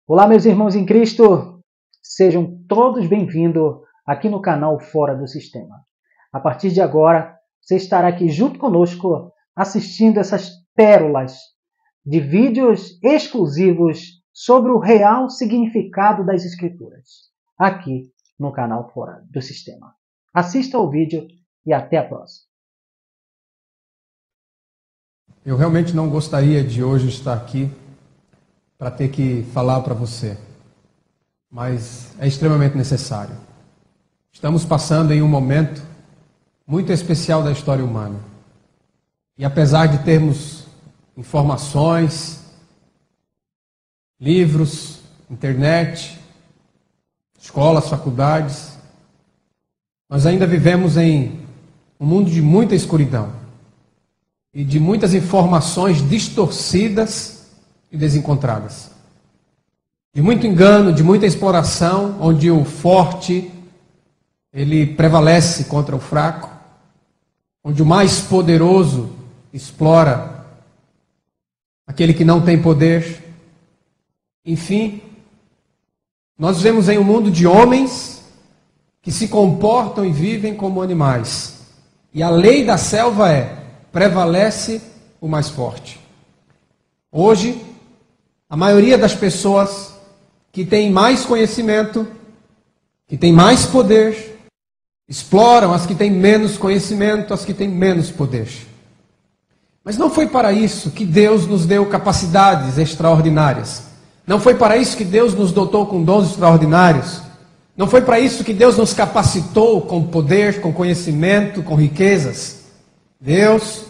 Olá, meus irmãos em Cristo, sejam todos bem-vindos aqui no canal Fora do Sistema. A partir de agora, você estará aqui junto conosco assistindo essas pérolas de vídeos exclusivos sobre o real significado das Escrituras, aqui no canal Fora do Sistema. Assista ao vídeo e até a próxima. Eu realmente não gostaria de hoje estar aqui para ter que falar para você, mas é extremamente necessário. Estamos passando em um momento muito especial da história humana. E apesar de termos informações, livros, internet, escolas, faculdades, nós ainda vivemos em um mundo de muita escuridão e de muitas informações distorcidas e desencontradas. De muito engano, de muita exploração, onde o forte ele prevalece contra o fraco, onde o mais poderoso explora aquele que não tem poder. Enfim, nós vivemos em um mundo de homens que se comportam e vivem como animais. E a lei da selva prevalece o mais forte. Hoje, a maioria das pessoas que tem mais conhecimento, que tem mais poder, exploram as que têm menos conhecimento, as que têm menos poder. Mas não foi para isso que Deus nos deu capacidades extraordinárias. Não foi para isso que Deus nos dotou com dons extraordinários. Não foi para isso que Deus nos capacitou com poder, com conhecimento, com riquezas. Deus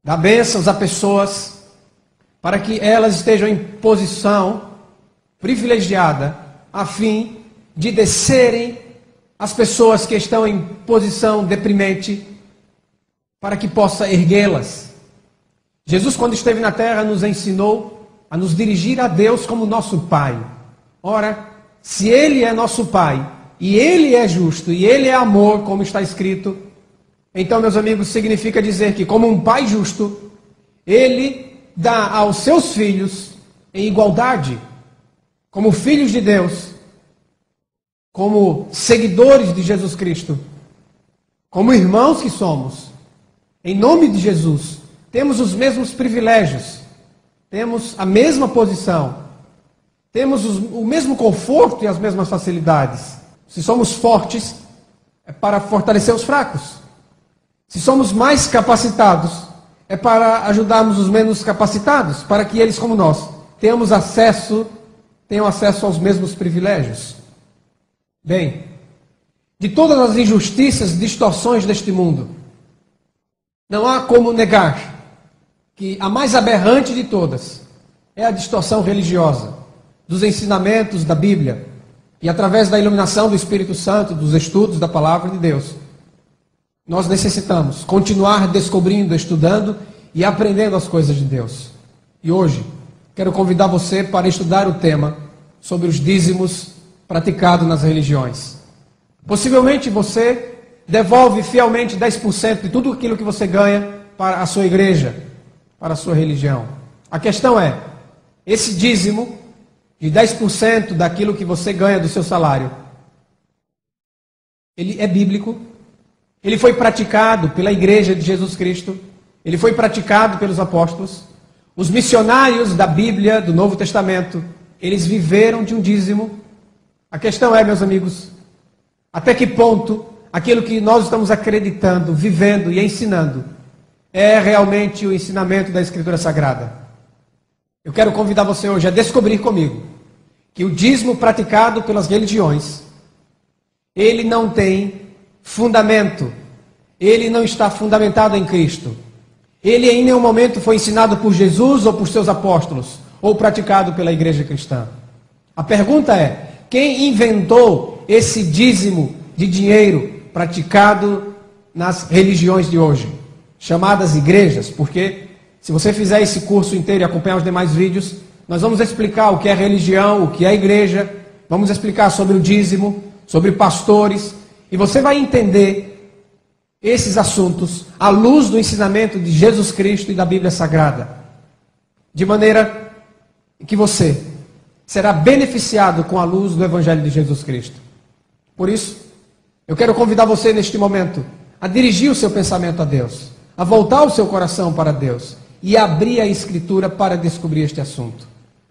dá bênçãos a pessoas para que elas estejam em posição privilegiada, a fim de descerem as pessoas que estão em posição deprimente, para que possa erguê-las. Jesus, quando esteve na terra, nos ensinou a nos dirigir a Deus como nosso Pai. Ora, se Ele é nosso Pai, e Ele é justo, e Ele é amor, como está escrito, então, meus amigos, significa dizer que, como um Pai justo, Ele dá aos seus filhos em igualdade, como filhos de Deus, como seguidores de Jesus Cristo, como irmãos que somos, em nome de Jesus, temos os mesmos privilégios, temos a mesma posição, temos o mesmo conforto e as mesmas facilidades. Se somos fortes, é para fortalecer os fracos. Se somos mais capacitados, é para ajudarmos os menos capacitados, para que eles, como nós, tenham acesso aos mesmos privilégios. Bem, de todas as injustiças e distorções deste mundo, não há como negar que a mais aberrante de todas é a distorção religiosa, dos ensinamentos da Bíblia, e através da iluminação do Espírito Santo, dos estudos da Palavra de Deus, nós necessitamos continuar descobrindo, estudando e aprendendo as coisas de Deus. E hoje, quero convidar você para estudar o tema sobre os dízimos praticados nas religiões. Possivelmente você devolve fielmente 10% de tudo aquilo que você ganha para a sua igreja, para a sua religião. A questão é, esse dízimo de 10% daquilo que você ganha do seu salário, ele é bíblico? Ele foi praticado pela igreja de Jesus Cristo? Ele foi praticado pelos apóstolos? Os missionários da Bíblia, do Novo Testamento, eles viveram de um dízimo? A questão é, meus amigos, até que ponto aquilo que nós estamos acreditando, vivendo e ensinando é realmente o ensinamento da Escritura Sagrada? Eu quero convidar você hoje a descobrir comigo que o dízimo praticado pelas religiões, ele não tem fundamento, ele não está fundamentado em Cristo. Ele em nenhum momento foi ensinado por Jesus ou por seus apóstolos, ou praticado pela igreja cristã. A pergunta é, quem inventou esse dízimo de dinheiro praticado nas religiões de hoje, chamadas igrejas? Porque se você fizer esse curso inteiro e acompanhar os demais vídeos, nós vamos explicar o que é religião, o que é igreja, vamos explicar sobre o dízimo, sobre pastores, e você vai entender esses assuntos à luz do ensinamento de Jesus Cristo e da Bíblia Sagrada. De maneira que você será beneficiado com a luz do Evangelho de Jesus Cristo. Por isso, eu quero convidar você neste momento a dirigir o seu pensamento a Deus, a voltar o seu coração para Deus e abrir a Escritura para descobrir este assunto.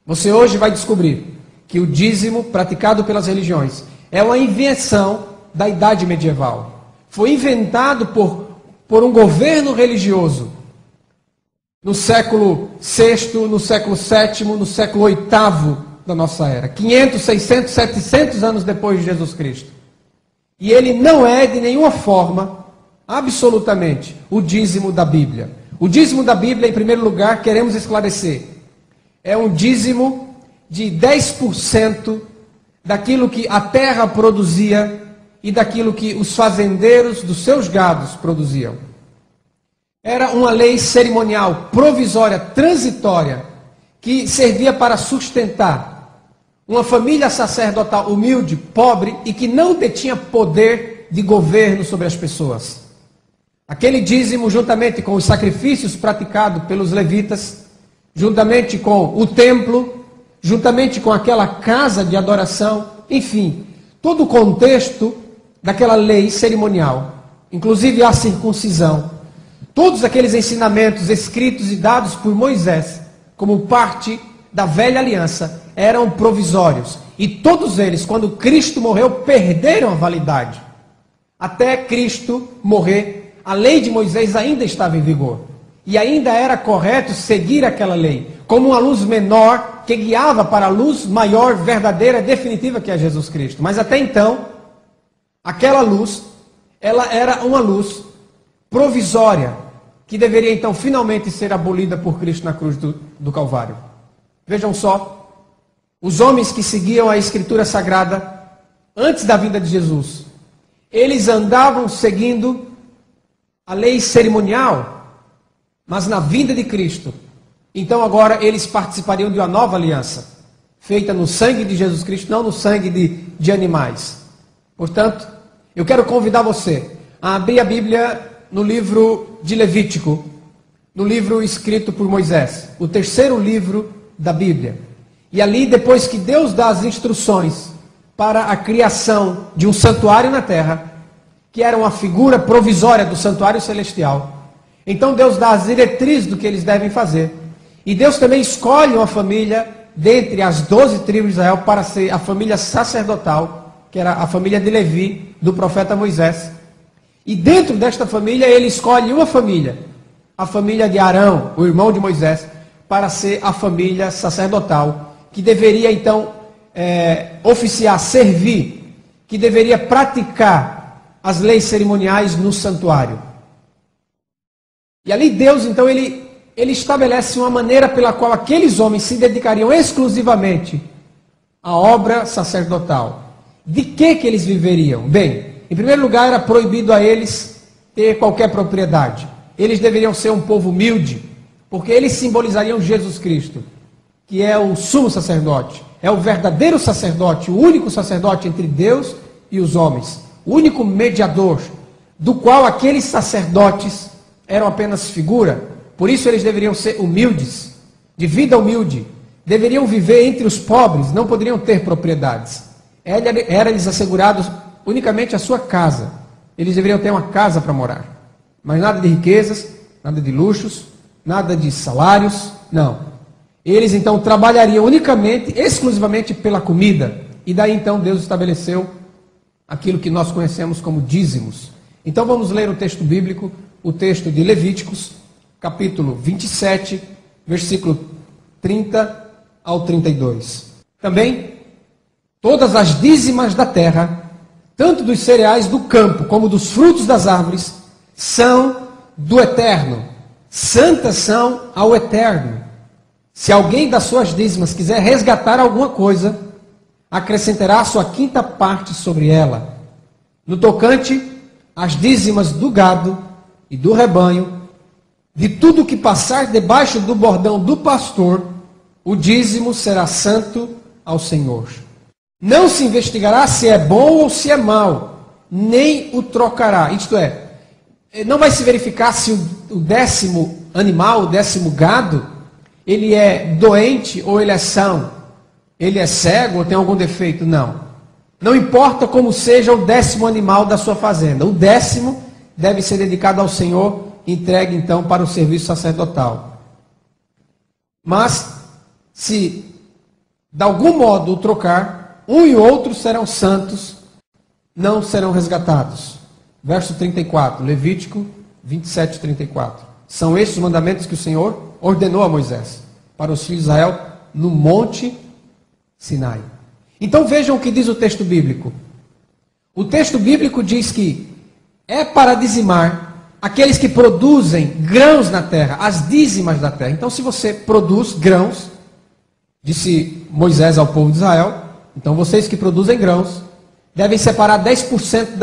Você hoje vai descobrir que o dízimo praticado pelas religiões é uma invenção da Idade Medieval. Foi inventado por um governo religioso no século VI, no século VII, no século VIII da nossa era. 500, 600, 700 anos depois de Jesus Cristo. E ele não é de nenhuma forma, absolutamente, o dízimo da Bíblia. O dízimo da Bíblia, em primeiro lugar, queremos esclarecer, é um dízimo de 10% daquilo que a terra produzia e daquilo que os fazendeiros dos seus gados produziam. Era uma lei cerimonial, provisória, transitória, que servia para sustentar uma família sacerdotal humilde, pobre e que não detinha poder de governo sobre as pessoas. Aquele dízimo, juntamente com os sacrifícios praticados pelos levitas, juntamente com o templo, juntamente com aquela casa de adoração, enfim, todo o contexto daquela lei cerimonial, inclusive a circuncisão, todos aqueles ensinamentos escritos e dados por Moisés, como parte da velha aliança, eram provisórios. E todos eles, quando Cristo morreu, perderam a validade. Até Cristo morrer, a lei de Moisés ainda estava em vigor. E ainda era correto seguir aquela lei, como uma luz menor que guiava para a luz maior, verdadeira, definitiva, que é Jesus Cristo. Mas até então, aquela luz, ela era uma luz provisória, que deveria então finalmente ser abolida por Cristo na cruz do Calvário. Vejam só, os homens que seguiam a Escritura Sagrada antes da vinda de Jesus, eles andavam seguindo a lei cerimonial, mas na vinda de Cristo, então agora eles participariam de uma nova aliança, feita no sangue de Jesus Cristo, não no sangue de animais. Portanto, eu quero convidar você a abrir a Bíblia no livro de Levítico, no livro escrito por Moisés, o terceiro livro da Bíblia. E ali, depois que Deus dá as instruções para a criação de um santuário na terra, que era uma figura provisória do santuário celestial, então Deus dá as diretrizes do que eles devem fazer. E Deus também escolhe uma família dentre as 12 tribos de Israel para ser a família sacerdotal, que era a família de Levi, do profeta Moisés. E dentro desta família, ele escolhe uma família, a família de Arão, o irmão de Moisés, para ser a família sacerdotal, que deveria então oficiar, servir, que deveria praticar as leis cerimoniais no santuário. E ali Deus, então, ele estabelece uma maneira pela qual aqueles homens se dedicariam exclusivamente à obra sacerdotal. De que eles viveriam? Bem, em primeiro lugar, era proibido a eles ter qualquer propriedade. Eles deveriam ser um povo humilde, porque eles simbolizariam Jesus Cristo, que é o sumo sacerdote, é o verdadeiro sacerdote, o único sacerdote entre Deus e os homens, o único mediador, do qual aqueles sacerdotes eram apenas figura. Por isso eles deveriam ser humildes, de vida humilde, deveriam viver entre os pobres, não poderiam ter propriedades. Era-lhes assegurado unicamente a sua casa. Eles deveriam ter uma casa para morar, mas nada de riquezas, nada de luxos, nada de salários, não. Eles então trabalhariam unicamente, exclusivamente pela comida. E daí então Deus estabeleceu aquilo que nós conhecemos como dízimos. Então vamos ler o texto bíblico, o texto de Levíticos, capítulo 27, versículo 30 ao 32. Também, todas as dízimas da terra, tanto dos cereais do campo como dos frutos das árvores, são do Eterno. Santas são ao Eterno. Se alguém das suas dízimas quiser resgatar alguma coisa, acrescentará a sua quinta parte sobre ela. No tocante às dízimas do gado e do rebanho, de tudo que passar debaixo do bordão do pastor, o dízimo será santo ao Senhor. Não se investigará se é bom ou se é mau, nem o trocará. Isto é, não vai se verificar se o décimo animal, o décimo gado, ele é doente ou ele é são. ele é cego ou tem algum defeito? Não. Não importa como seja o 10º animal da sua fazenda. O 10º deve ser dedicado ao Senhor, entregue então para o serviço sacerdotal. Mas, se de algum modo o trocar, um e outro serão santos, não serão resgatados. Verso 34, Levítico 27, 34. São estes os mandamentos que o Senhor ordenou a Moisés para os filhos de Israel no monte Sinai. Então vejam o que diz o texto bíblico. O texto bíblico diz que é para dizimar aqueles que produzem grãos na terra, as dízimas da terra. Então, se você produz grãos, disse Moisés ao povo de Israel, então vocês que produzem grãos devem separar 10%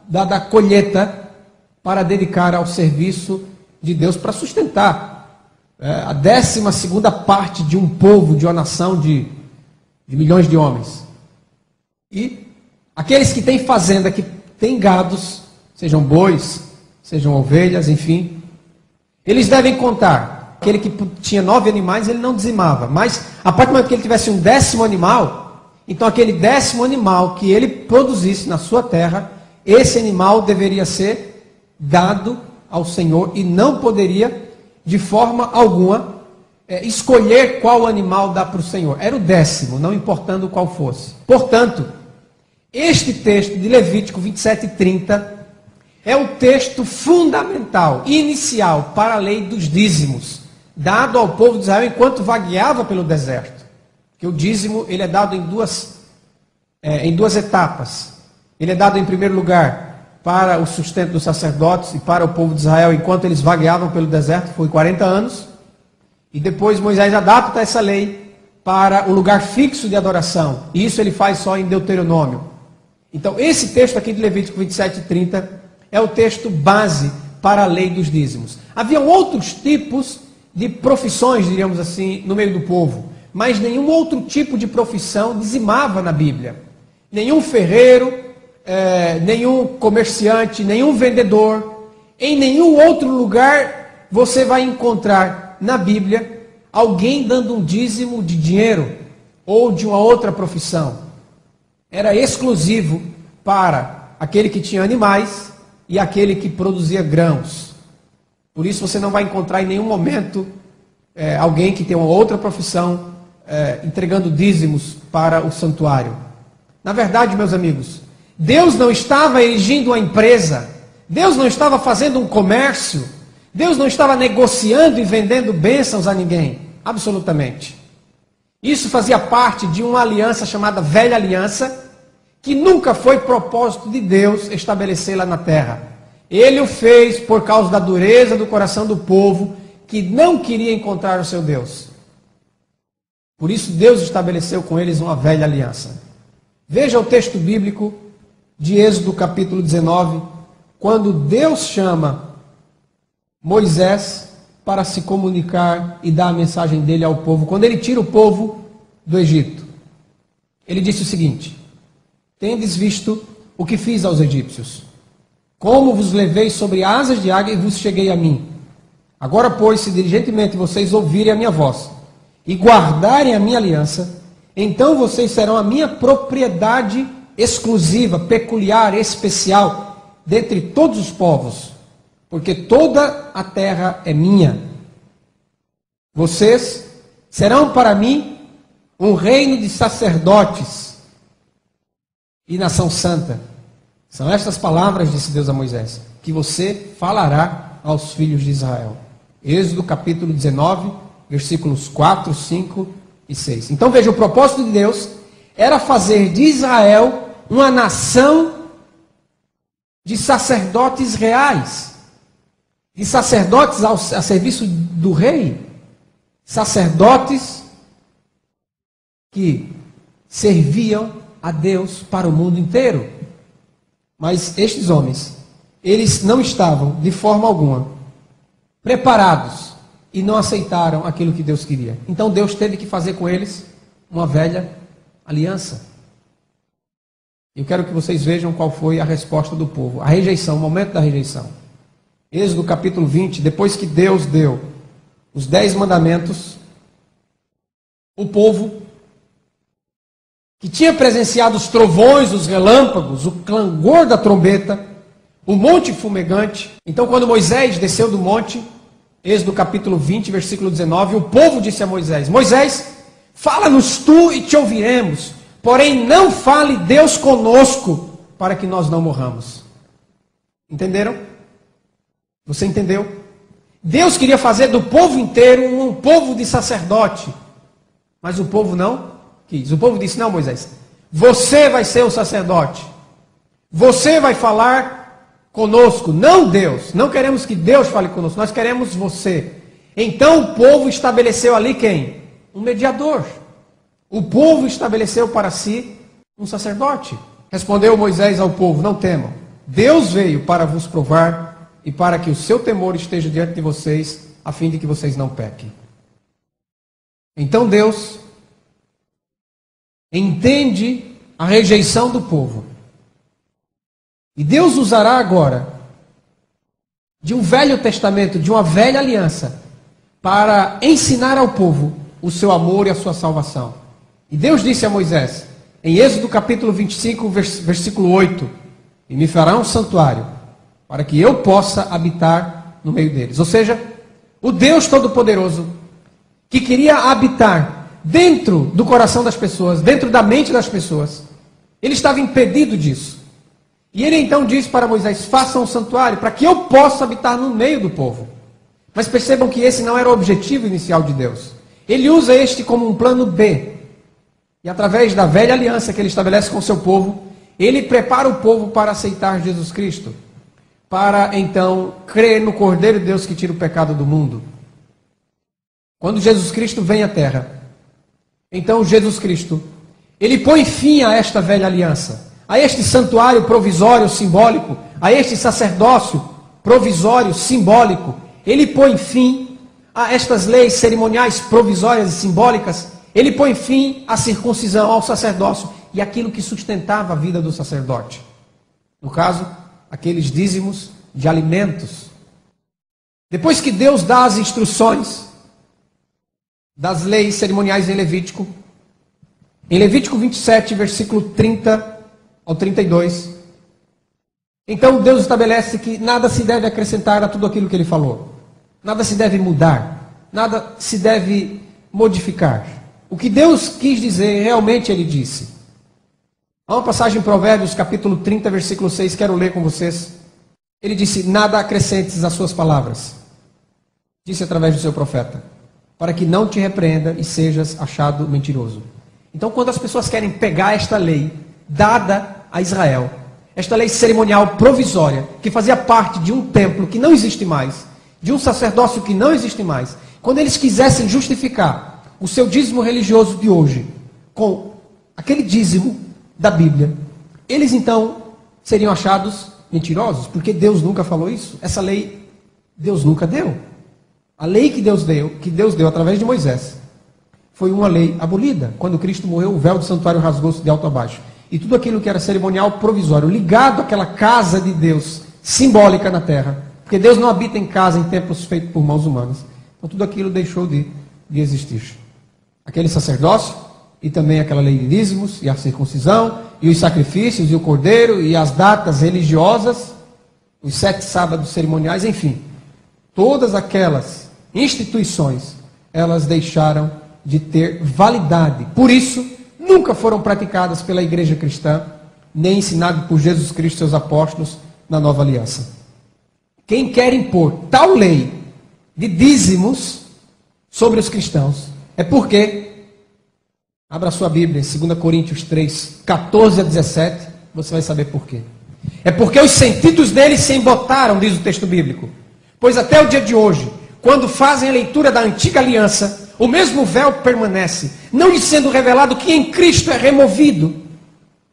da colheita para dedicar ao serviço de Deus, para sustentar a 12ª parte de um povo, de uma nação de milhões de homens. E aqueles que têm fazenda, que têm gados, sejam bois, sejam ovelhas, enfim, eles devem contar. Aquele que tinha 9 animais, ele não dizimava, mas a partir do momento que ele tivesse um 10º animal, então aquele 10º animal que ele produzisse na sua terra, esse animal deveria ser dado ao Senhor e não poderia, de forma alguma, escolher qual animal dá para o Senhor. Era o 10º, não importando qual fosse. Portanto, este texto de Levítico 27 e 30 é o texto fundamental, inicial, para a lei dos dízimos, dado ao povo de Israel enquanto vagueava pelo deserto. Porque o dízimo ele é dado em duas etapas. Ele é dado em primeiro lugar para o sustento dos sacerdotes e para o povo de Israel enquanto eles vagueavam pelo deserto, foi 40 anos. E depois Moisés adapta essa lei para o lugar fixo de adoração. E isso ele faz só em Deuteronômio. Então esse texto aqui de Levítico 27 e 30 é o texto base para a lei dos dízimos. Haviam outros tipos de profissões, diríamos assim, no meio do povo, mas nenhum outro tipo de profissão dizimava na Bíblia. Nenhum ferreiro, nenhum comerciante, nenhum vendedor, em nenhum outro lugar você vai encontrar na Bíblia alguém dando um dízimo de dinheiro ou de uma outra profissão. Era exclusivo para aquele que tinha animais e aquele que produzia grãos. Por isso você não vai encontrar em nenhum momento alguém que tem uma outra profissão entregando dízimos para o santuário. Na verdade, meus amigos, Deus não estava erigindo uma empresa, Deus não estava fazendo um comércio, Deus não estava negociando e vendendo bênçãos a ninguém, absolutamente. Isso fazia parte de uma aliança chamada Velha Aliança, que nunca foi propósito de Deus estabelecê-la na terra. Ele o fez por causa da dureza do coração do povo, que não queria encontrar o seu Deus. Por isso Deus estabeleceu com eles uma velha aliança. Veja o texto bíblico de Êxodo capítulo 19, quando Deus chama Moisés para se comunicar e dar a mensagem dele ao povo. Quando ele tira o povo do Egito, ele disse o seguinte: tendes visto o que fiz aos egípcios, como vos levei sobre asas de águia e vos cheguei a mim. Agora, pois, se diligentemente vocês ouvirem a minha voz e guardarem a minha aliança, então vocês serão a minha propriedade exclusiva, peculiar, especial, dentre todos os povos, porque toda a terra é minha. Vocês serão para mim um reino de sacerdotes e nação santa. São estas palavras, disse Deus a Moisés, que você falará aos filhos de Israel. Êxodo capítulo 19, versículos 4, 5 e 6. Então veja, o propósito de Deus era fazer de Israel uma nação de sacerdotes reais, de sacerdotes a serviço do rei, sacerdotes que serviam a Deus para o mundo inteiro. Mas estes homens, eles não estavam de forma alguma preparados e não aceitaram aquilo que Deus queria. Então Deus teve que fazer com eles uma velha aliança. Eu quero que vocês vejam qual foi a resposta do povo, a rejeição, o momento da rejeição. Êxodo capítulo 20, depois que Deus deu os 10 mandamentos, o povo que tinha presenciado os trovões, os relâmpagos, o clangor da trombeta, o monte fumegante. Então, quando Moisés desceu do monte, Êxodo capítulo 20, versículo 19, o povo disse a Moisés: Moisés, fala-nos tu e te ouviremos, porém não fale Deus conosco, para que nós não morramos. Entenderam? Você entendeu? Deus queria fazer do povo inteiro um povo de sacerdote, mas o povo não quis. O povo disse: não, Moisés, você vai ser o sacerdote, você vai falar conosco, não Deus. Não queremos que Deus fale conosco, nós queremos você. Então o povo estabeleceu ali quem? Um mediador. O povo estabeleceu para si um sacerdote. Respondeu Moisés ao povo: não temam, Deus veio para vos provar e para que o seu temor esteja diante de vocês, a fim de que vocês não pequem. Então Deus entende a rejeição do povo. E Deus usará agora de um velho testamento, de uma velha aliança, para ensinar ao povo o seu amor e a sua salvação. E Deus disse a Moisés, em Êxodo capítulo 25, versículo 8, e me fará um santuário, para que eu possa habitar no meio deles. Ou seja, o Deus Todo-Poderoso, que queria habitar dentro do coração das pessoas, dentro da mente das pessoas, ele estava impedido disso. E ele então diz para Moisés: faça um santuário para que eu possa habitar no meio do povo. Mas percebam que esse não era o objetivo inicial de Deus. Ele usa este como um plano B. E através da velha aliança que ele estabelece com o seu povo, ele prepara o povo para aceitar Jesus Cristo, para então crer no Cordeiro de Deus que tira o pecado do mundo. Quando Jesus Cristo vem à terra, então Jesus Cristo, ele põe fim a esta velha aliança, a este santuário provisório simbólico, a este sacerdócio provisório simbólico. Ele põe fim a estas leis cerimoniais provisórias e simbólicas. Ele põe fim à circuncisão, ao sacerdócio e aquilo que sustentava a vida do sacerdote. No caso, aqueles dízimos de alimentos. Depois que Deus dá as instruções das leis cerimoniais em Levítico 27, versículo 30 ao 32, então Deus estabelece que nada se deve acrescentar a tudo aquilo que ele falou. Nada se deve mudar, nada se deve modificar. O que Deus quis dizer, realmente ele disse. Há uma passagem em Provérbios, capítulo 30, versículo 6, quero ler com vocês. Ele disse: nada acrescentes às suas palavras, disse através do seu profeta, para que não te repreenda e sejas achado mentiroso. Então, quando as pessoas querem pegar esta lei dada a Israel, esta lei cerimonial provisória, que fazia parte de um templo que não existe mais, de um sacerdócio que não existe mais, quando eles quisessem justificar o seu dízimo religioso de hoje com aquele dízimo da Bíblia, eles então seriam achados mentirosos, porque Deus nunca falou isso. Essa lei Deus nunca deu. A lei que Deus deu através de Moisés, foi uma lei abolida. Quando Cristo morreu, o véu do santuário rasgou-se de alto a baixo. E tudo aquilo que era cerimonial provisório, ligado àquela casa de Deus, simbólica na terra, porque Deus não habita em casa, em templos feitos por mãos humanas. Então tudo aquilo deixou de existir. Aquele sacerdócio, e também aquela lei de dízimos, e a circuncisão, e os sacrifícios, e o cordeiro, e as datas religiosas, os 7 sábados cerimoniais, enfim. Todas aquelas instituições, elas deixaram de ter validade. Por isso, nunca foram praticadas pela igreja cristã, nem ensinadas por Jesus Cristo e seus apóstolos na nova aliança. Quem quer impor tal lei de dízimos sobre os cristãos é porque, abra sua Bíblia em 2 Coríntios 3, 14 a 17, você vai saber por quê. É porque os sentidos deles se embotaram, diz o texto bíblico. Pois até o dia de hoje, quando fazem a leitura da antiga aliança, o mesmo véu permanece, não lhe sendo revelado que em Cristo é removido.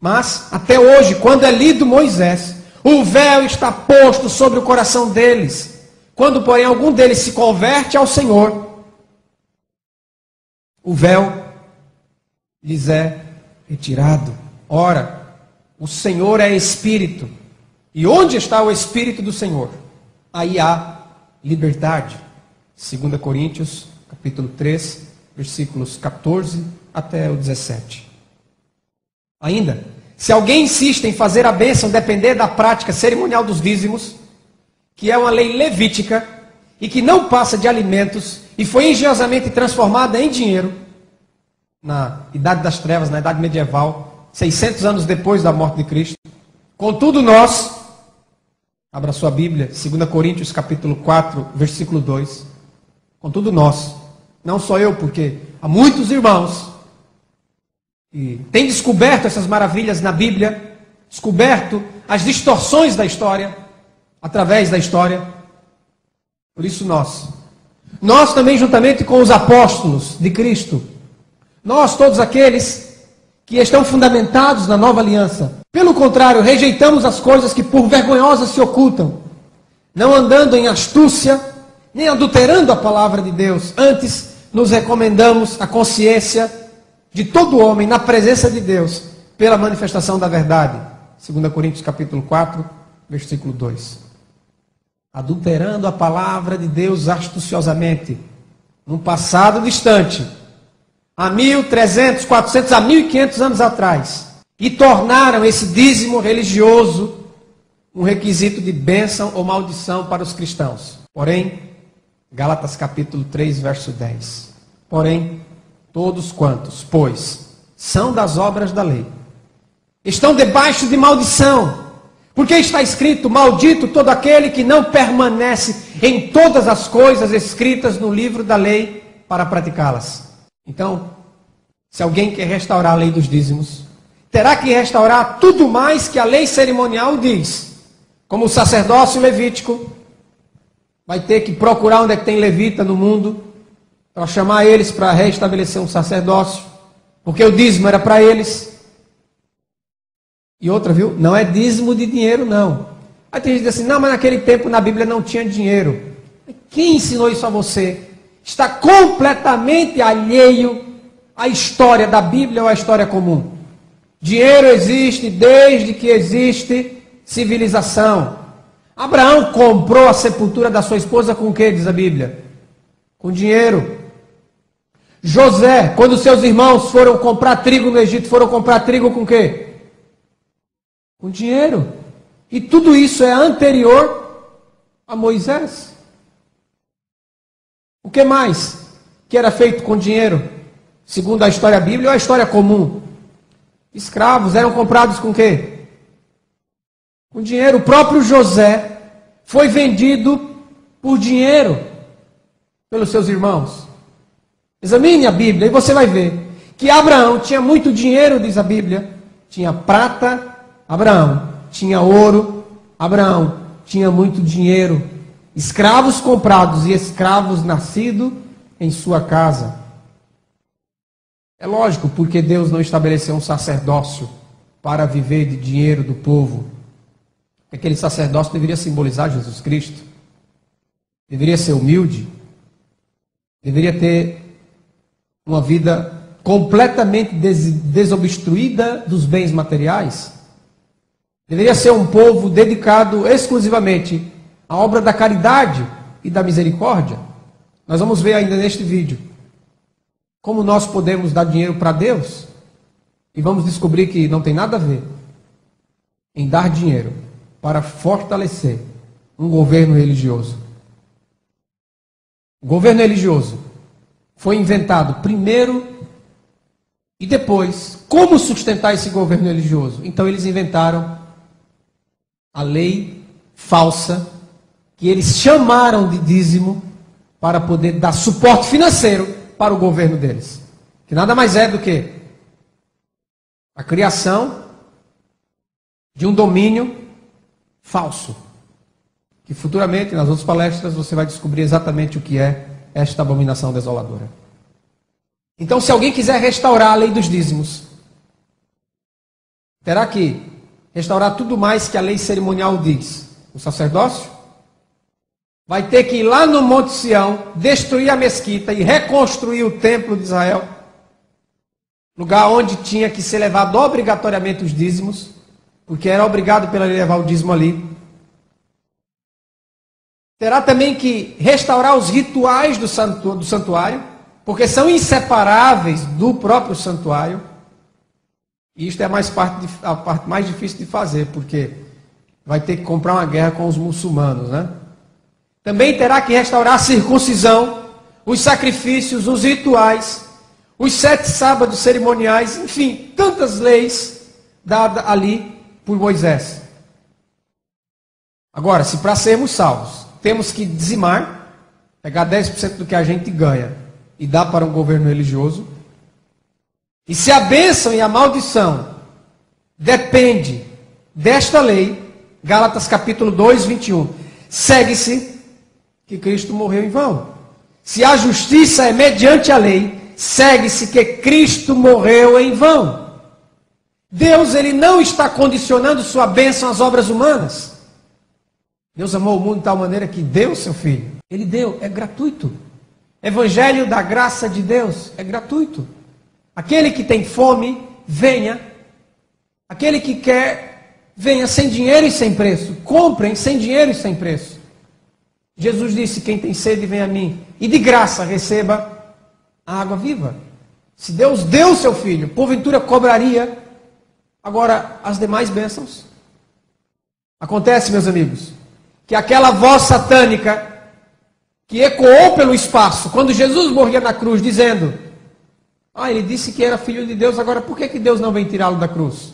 Mas, até hoje, quando é lido Moisés, o véu está posto sobre o coração deles. Quando, porém, algum deles se converte ao Senhor, o véu lhes é retirado. Ora, o Senhor é Espírito. E onde está o Espírito do Senhor? Aí há liberdade. 2 Coríntios, capítulo 3, versículos 14 até o 17. Ainda, se alguém insiste em fazer a bênção depender da prática cerimonial dos dízimos, que é uma lei levítica e que não passa de alimentos e foi engenhosamente transformada em dinheiro na Idade das Trevas, na Idade Medieval, 600 anos depois da morte de Cristo. Contudo nós, abra sua Bíblia, 2 Coríntios capítulo 4, versículo 2. Contudo nós, não só eu, porque há muitos irmãos que têm descoberto essas maravilhas na Bíblia, descoberto as distorções da história, através da história. Por isso nós também juntamente com os apóstolos de Cristo, nós todos aqueles que estão fundamentados na nova aliança, pelo contrário, rejeitamos as coisas que por vergonhosas se ocultam, não andando em astúcia, nem adulterando a palavra de Deus, antes nos recomendamos a consciência de todo homem na presença de Deus, pela manifestação da verdade. 2 Coríntios capítulo 4, versículo 2. Adulterando a palavra de Deus astuciosamente, num passado distante, há 1.300, 400, há 1.500 anos atrás, e tornaram esse dízimo religioso um requisito de bênção ou maldição para os cristãos. Porém, Gálatas capítulo 3, verso 10. Porém, todos quantos, pois, são das obras da lei, estão debaixo de maldição, porque está escrito: maldito todo aquele que não permanece em todas as coisas escritas no livro da lei para praticá-las. Então, se alguém quer restaurar a lei dos dízimos, terá que restaurar tudo mais que a lei cerimonial diz. Como o sacerdócio levítico, vai ter que procurar onde é que tem levita no mundo, para chamar eles para restabelecer um sacerdócio, porque o dízimo era para eles. E outra, viu? Não é dízimo de dinheiro, não. Aí tem gente que diz assim: não, mas naquele tempo na Bíblia não tinha dinheiro. Quem ensinou isso a você? Está completamente alheio à história da Bíblia ou à história comum. Dinheiro existe desde que existe civilização. Abraão comprou a sepultura da sua esposa com o que, diz a Bíblia? Com dinheiro. José, quando seus irmãos foram comprar trigo no Egito, foram comprar trigo com o quê? Com dinheiro. E tudo isso é anterior a Moisés. O que mais que era feito com dinheiro, segundo a história bíblica ou a história comum? Escravos eram comprados com quê? Com dinheiro. O próprio José foi vendido por dinheiro pelos seus irmãos. Examine a Bíblia e você vai ver que Abraão tinha muito dinheiro, diz a Bíblia. Tinha prata, Abraão. Tinha ouro, Abraão. Tinha muito dinheiro. Escravos comprados e escravos nascidos em sua casa. É lógico, porque Deus não estabeleceu um sacerdócio para viver de dinheiro do povo. Aquele sacerdócio deveria simbolizar Jesus Cristo. Deveria ser humilde. Deveria ter uma vida completamente desobstruída dos bens materiais. Deveria ser um povo dedicado exclusivamente à obra da caridade e da misericórdia. Nós vamos ver ainda neste vídeo como nós podemos dar dinheiro para Deus, e vamos descobrir que não tem nada a ver em dar dinheiro para fortalecer um governo religioso. O governo religioso foi inventado primeiro e depois como sustentar esse governo religioso. Então eles inventaram a lei falsa, que eles chamaram de dízimo, para poder dar suporte financeiro para o governo deles. Que nada mais é do que a criação de um domínio falso. Que futuramente, nas outras palestras, você vai descobrir exatamente o que é esta abominação desoladora. Então, se alguém quiser restaurar a lei dos dízimos, terá que restaurar tudo mais que a lei cerimonial diz. O sacerdócio vai ter que ir lá no Monte Sião, destruir a mesquita e reconstruir o templo de Israel, lugar onde tinha que ser levado obrigatoriamente os dízimos, porque era obrigado pela lei levar o dízimo ali. Terá também que restaurar os rituais do santuário, porque são inseparáveis do próprio santuário. E isto é a parte mais difícil de fazer, porque vai ter que comprar uma guerra com os muçulmanos, né? Também terá que restaurar a circuncisão, os sacrifícios, os rituais, os 7 sábados cerimoniais, enfim, tantas leis dadas ali por Moisés. Agora, se para sermos salvos, temos que dizimar, pegar 10% do que a gente ganha e dar para um governo religioso, e se a bênção e a maldição depende desta lei, Gálatas capítulo 2, 21, segue-se que Cristo morreu em vão. Se a justiça é mediante a lei, segue-se que Cristo morreu em vão. Deus, ele não está condicionando sua bênção às obras humanas. Deus amou o mundo de tal maneira que deu seu Filho. Ele deu, é gratuito. Evangelho da graça de Deus é gratuito. Aquele que tem fome, venha. Aquele que quer, venha sem dinheiro e sem preço. Comprem sem dinheiro e sem preço. Jesus disse, quem tem sede, vem a mim. E de graça receba a água viva. Se Deus deu seu Filho, porventura cobraria agora as demais bênçãos. Acontece, meus amigos, que aquela voz satânica que ecoou pelo espaço, quando Jesus morria na cruz, dizendo, ele disse que era filho de Deus, agora por que Deus não vem tirá-lo da cruz?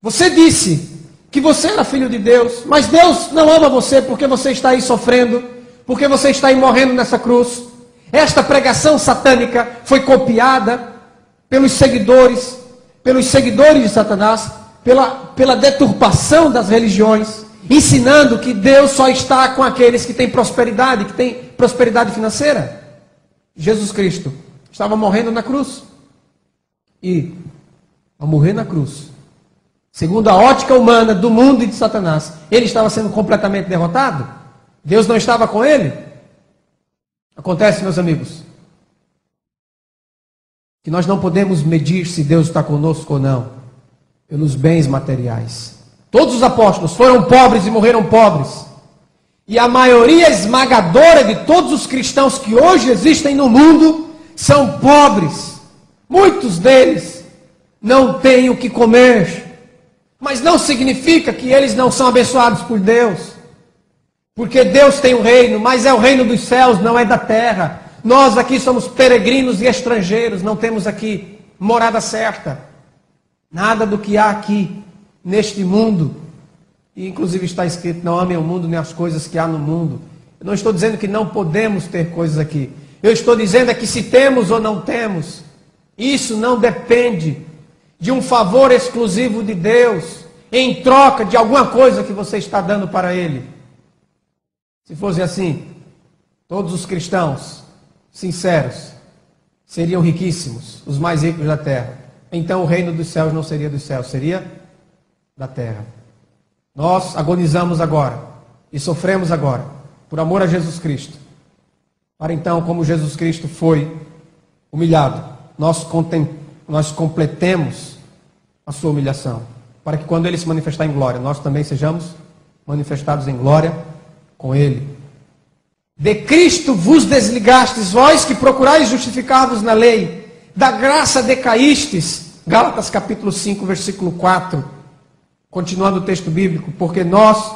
Você disse que você era filho de Deus, mas Deus não ama você porque você está aí sofrendo, porque você está aí morrendo nessa cruz. Esta pregação satânica foi copiada pelos seguidores de Satanás, pela deturpação das religiões, ensinando que Deus só está com aqueles que têm prosperidade, que têm prosperidade financeira. Jesus Cristo estava morrendo na cruz. E, ao morrer na cruz, segundo a ótica humana do mundo e de Satanás, ele estava sendo completamente derrotado? Deus não estava com ele? Acontece, meus amigos, que nós não podemos medir se Deus está conosco ou não, pelos bens materiais. Todos os apóstolos foram pobres e morreram pobres. E a maioria esmagadora de todos os cristãos que hoje existem no mundo são pobres. Muitos deles não têm o que comer. Mas não significa que eles não são abençoados por Deus. Porque Deus tem um reino, mas é o reino dos céus, não é da terra. Nós aqui somos peregrinos e estrangeiros, não temos aqui morada certa. Nada do que há aqui neste mundo, e inclusive está escrito, não amem o mundo nem as coisas que há no mundo. Eu não estou dizendo que não podemos ter coisas aqui. Eu estou dizendo é que se temos ou não temos, isso não depende de um favor exclusivo de Deus, em troca de alguma coisa que você está dando para Ele. Se fosse assim, todos os cristãos sinceros seriam riquíssimos, os mais ricos da terra. Então o reino dos céus não seria dos céus, seria da terra. Nós agonizamos agora e sofremos agora por amor a Jesus Cristo, para então, como Jesus Cristo foi humilhado, nós completemos a sua humilhação, para que quando Ele se manifestar em glória, nós também sejamos manifestados em glória com Ele. De Cristo vos desligastes, vós que procurais justificar-vos na lei, da graça decaístes. Gálatas capítulo 5, versículo 4. Continuando o texto bíblico, porque nós,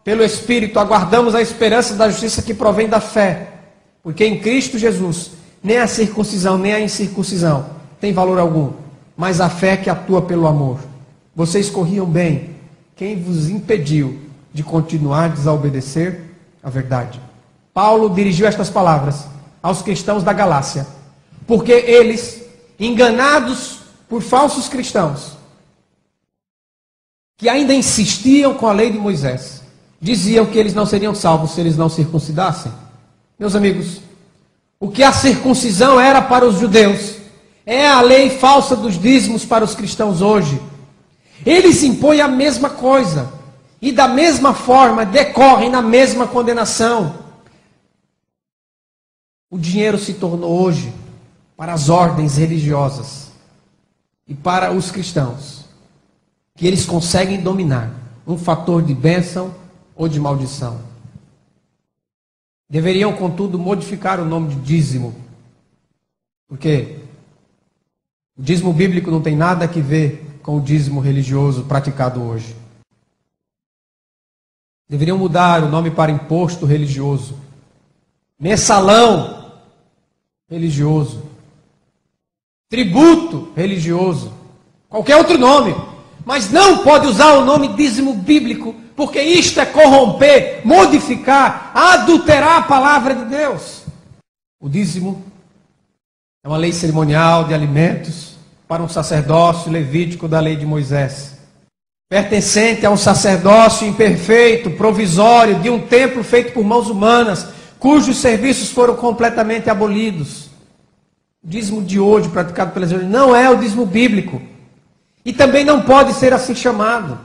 pelo Espírito, aguardamos a esperança da justiça que provém da fé. Porque em Cristo Jesus, nem a circuncisão, nem a incircuncisão tem valor algum, mas a fé que atua pelo amor. Vocês corriam bem. Quem vos impediu de continuar a desobedecer a verdade? Paulo dirigiu estas palavras aos cristãos da Galácia, porque eles, enganados por falsos cristãos, que ainda insistiam com a lei de Moisés, diziam que eles não seriam salvos se eles não circuncidassem. Meus amigos, o que a circuncisão era para os judeus, é a lei falsa dos dízimos para os cristãos hoje. Eles impõem a mesma coisa, e da mesma forma decorrem na mesma condenação. O dinheiro se tornou hoje, para as ordens religiosas e para os cristãos, que eles conseguem dominar um fator de bênção ou de maldição. Deveriam, contudo, modificar o nome de dízimo. Porque O dízimo bíblico não tem nada a ver com o dízimo religioso praticado hoje. Deveriam mudar o nome para imposto religioso, mensalão religioso, tributo religioso, qualquer outro nome. Mas não pode usar o nome dízimo bíblico, porque isto é corromper, modificar, adulterar a palavra de Deus. O dízimo é uma lei cerimonial de alimentos para um sacerdócio levítico da lei de Moisés, pertencente a um sacerdócio imperfeito, provisório, de um templo feito por mãos humanas, cujos serviços foram completamente abolidos. O dízimo de hoje, praticado pelas igrejas, não é o dízimo bíblico. E também não pode ser assim chamado.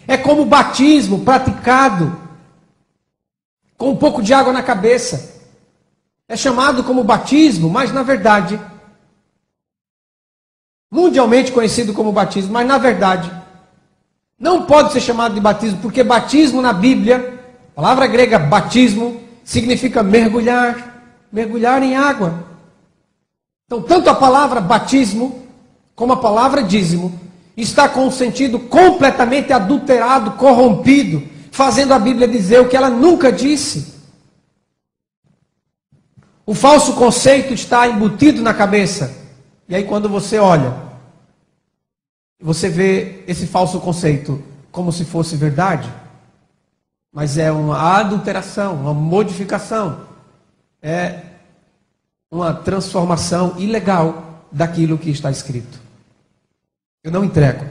É como o batismo praticado com um pouco de água na cabeça. É chamado como batismo, mas na verdade, mundialmente conhecido como batismo, mas na verdade, não pode ser chamado de batismo, porque batismo na Bíblia, a palavra grega batismo, significa mergulhar, mergulhar em água. Então, tanto a palavra batismo, como a palavra dízimo, está com um sentido completamente adulterado, corrompido, fazendo a Bíblia dizer o que ela nunca disse. O falso conceito está embutido na cabeça. E aí quando você olha, você vê esse falso conceito como se fosse verdade. Mas é uma adulteração, uma modificação. É uma transformação ilegal daquilo que está escrito. Eu não entrego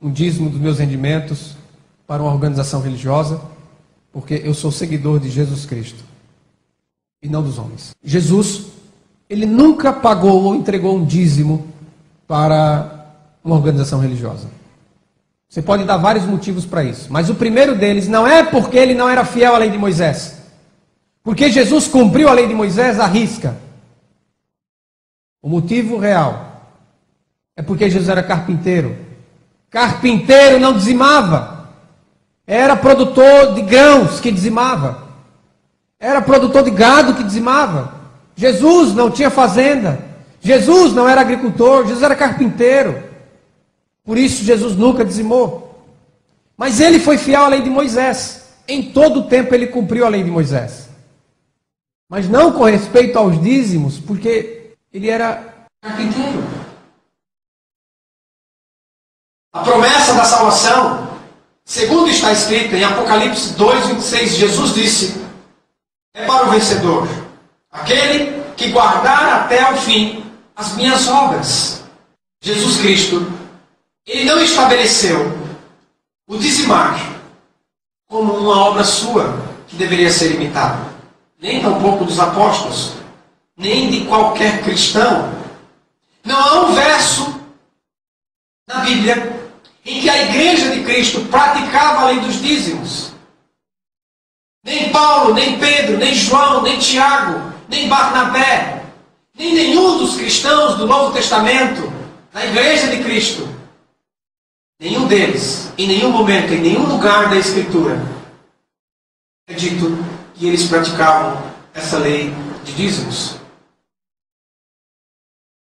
um dízimo dos meus rendimentos para uma organização religiosa, porque eu sou seguidor de Jesus Cristo e não dos homens. Jesus, ele nunca pagou ou entregou um dízimo para uma organização religiosa. Você pode dar vários motivos para isso, mas o primeiro deles não é porque ele não era fiel à lei de Moisés, porque Jesus cumpriu a lei de Moisés à risca. O motivo real é porque Jesus era carpinteiro. Carpinteiro não dizimava. Era produtor de grãos que dizimava. Era produtor de gado que dizimava. Jesus não tinha fazenda. Jesus não era agricultor. Jesus era carpinteiro. Por isso Jesus nunca dizimou. Mas ele foi fiel à lei de Moisés. Em todo o tempo ele cumpriu a lei de Moisés. Mas não com respeito aos dízimos, porque ele era carpinteiro. A promessa da salvação, segundo está escrito em Apocalipse 2:26, Jesus disse, é para o vencedor, aquele que guardar até o fim as minhas obras. Jesus Cristo, ele não estabeleceu o dizimar como uma obra sua que deveria ser imitada, nem tampouco dos apóstolos, nem de qualquer cristão. Não há um verso na Bíblia em que a igreja de Cristo praticava a lei dos dízimos. Nem Paulo, nem Pedro, nem João, nem Tiago, nem Barnabé, nem nenhum dos cristãos do Novo Testamento, da igreja de Cristo, nenhum deles, em nenhum momento, em nenhum lugar da Escritura, é dito que eles praticavam essa lei de dízimos.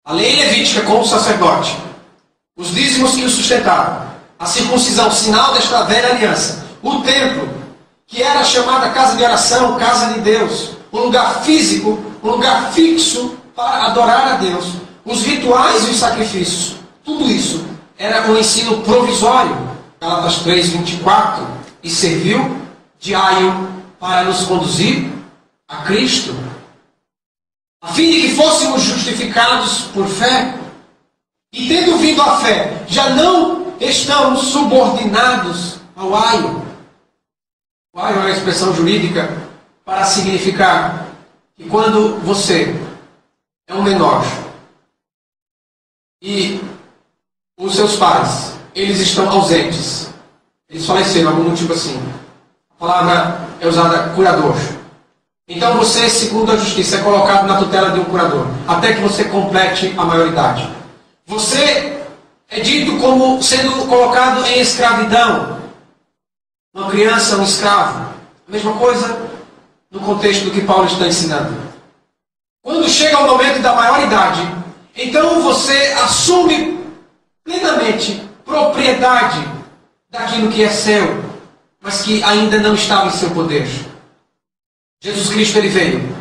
A lei levítica com o sacerdote, os dízimos que o sustentavam, a circuncisão, sinal desta velha aliança, o templo, que era chamada casa de oração, casa de Deus, um lugar físico, um lugar fixo para adorar a Deus, os rituais e os sacrifícios, tudo isso era um ensino provisório, Gálatas 3:24, e serviu de aio para nos conduzir a Cristo, a fim de que fôssemos justificados por fé. E tendo vindo a fé, já não estamos subordinados ao aio. O aio é uma expressão jurídica para significar que quando você é um menor e os seus pais, eles estão ausentes, eles faleceram, algum motivo assim, a palavra é usada curador. Então você, segundo a justiça, é colocado na tutela de um curador, até que você complete a maioridade. Você é dito como sendo colocado em escravidão. Uma criança, um escravo. A mesma coisa no contexto do que Paulo está ensinando. Quando chega o momento da maioridade, então você assume plenamente propriedade daquilo que é seu, mas que ainda não estava em seu poder. Jesus Cristo, ele veio,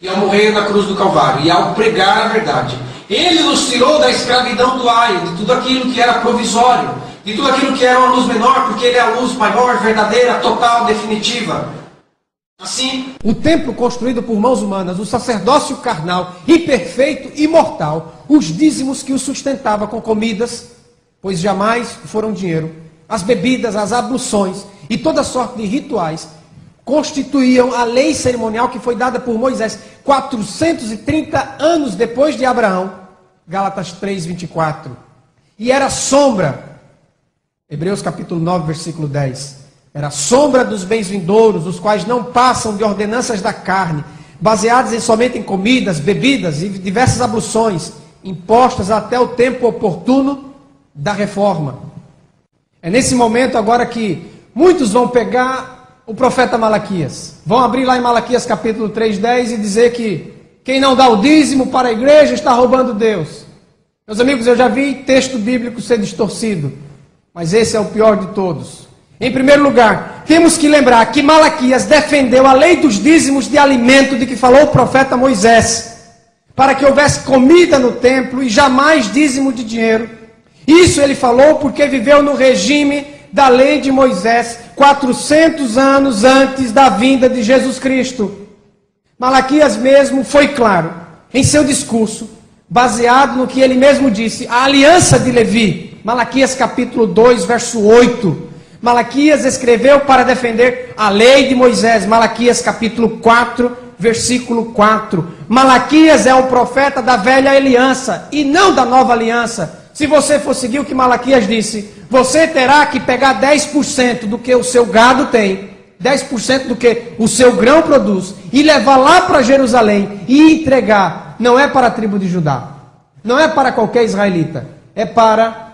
e ao morrer na cruz do Calvário, e ao pregar a verdade, ele nos tirou da escravidão do aio, de tudo aquilo que era provisório, de tudo aquilo que era uma luz menor, porque ele é a luz maior, verdadeira, total, definitiva. Assim, o templo construído por mãos humanas, o sacerdócio carnal, imperfeito e mortal, os dízimos que o sustentava com comidas, pois jamais foram dinheiro, as bebidas, as abluções e toda sorte de rituais, constituíam a lei cerimonial que foi dada por Moisés 430 anos depois de Abraão, Gálatas 3:24. E era sombra, Hebreus capítulo 9, versículo 10. Era sombra dos bens vindouros, os quais não passam de ordenanças da carne, baseadas somente em comidas, bebidas e diversas abluções, impostas até o tempo oportuno da reforma. É nesse momento agora que muitos vão pegar o profeta Malaquias. Vão abrir lá em Malaquias capítulo 3:10 e dizer que quem não dá o dízimo para a igreja está roubando Deus. Meus amigos, eu já vi texto bíblico ser distorcido, mas esse é o pior de todos. Em primeiro lugar, temos que lembrar que Malaquias defendeu a lei dos dízimos de alimento de que falou o profeta Moisés, para que houvesse comida no templo e jamais dízimo de dinheiro. Isso ele falou porque viveu no regime da lei de Moisés 400 anos antes da vinda de Jesus Cristo. Malaquias mesmo foi claro em seu discurso, baseado no que ele mesmo disse, a aliança de Levi. Malaquias capítulo 2, verso 8. Malaquias escreveu para defender a lei de Moisés. Malaquias capítulo 4, versículo 4. Malaquias é um profeta da velha aliança e não da nova aliança. Se você for seguir o que Malaquias disse, você terá que pegar 10% do que o seu gado tem, 10% do que o seu grão produz, e levar lá para Jerusalém e entregar. Não é para a tribo de Judá, não é para qualquer israelita, é para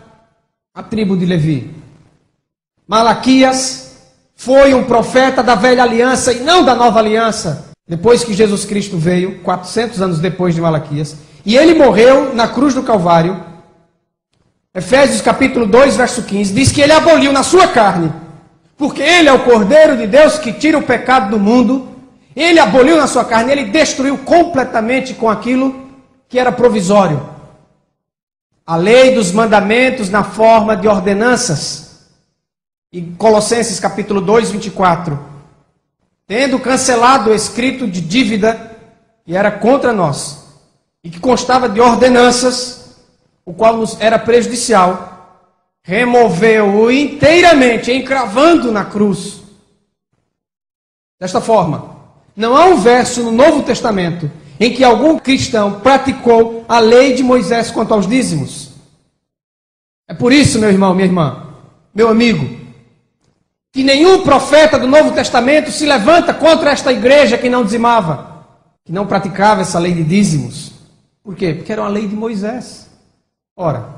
a tribo de Levi. Malaquias foi um profeta da velha aliança e não da nova aliança. Depois que Jesus Cristo veio, 400 anos depois de Malaquias, e ele morreu na cruz do Calvário, Efésios capítulo 2, verso 15, diz que ele aboliu na sua carne, porque ele é o Cordeiro de Deus que tira o pecado do mundo. Ele aboliu na sua carne, ele destruiu completamente com aquilo que era provisório. A lei dos mandamentos na forma de ordenanças. E Colossenses capítulo 2, 24. Tendo cancelado o escrito de dívida que era contra nós, e que constava de ordenanças, o qual nos era prejudicial, removeu-o inteiramente, encravando na cruz. Desta forma, não há um verso no Novo Testamento em que algum cristão praticou a lei de Moisés quanto aos dízimos. É por isso, meu irmão, minha irmã, meu amigo, que nenhum profeta do Novo Testamento se levanta contra esta igreja que não dizimava, que não praticava essa lei de dízimos. Por quê? Porque era uma lei de Moisés. Ora,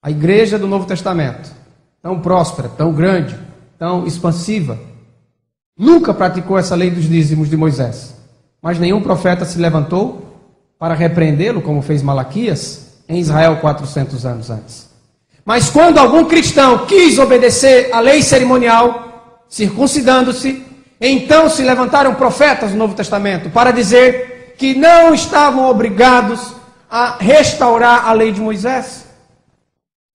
a igreja do Novo Testamento, tão próspera, tão grande, tão expansiva, nunca praticou essa lei dos dízimos de Moisés. Mas nenhum profeta se levantou para repreendê-lo, como fez Malaquias, em Israel 400 anos antes. Mas quando algum cristão quis obedecer à lei cerimonial, circuncidando-se, então se levantaram profetas no Novo Testamento para dizer que não estavam obrigados a restaurar a lei de Moisés,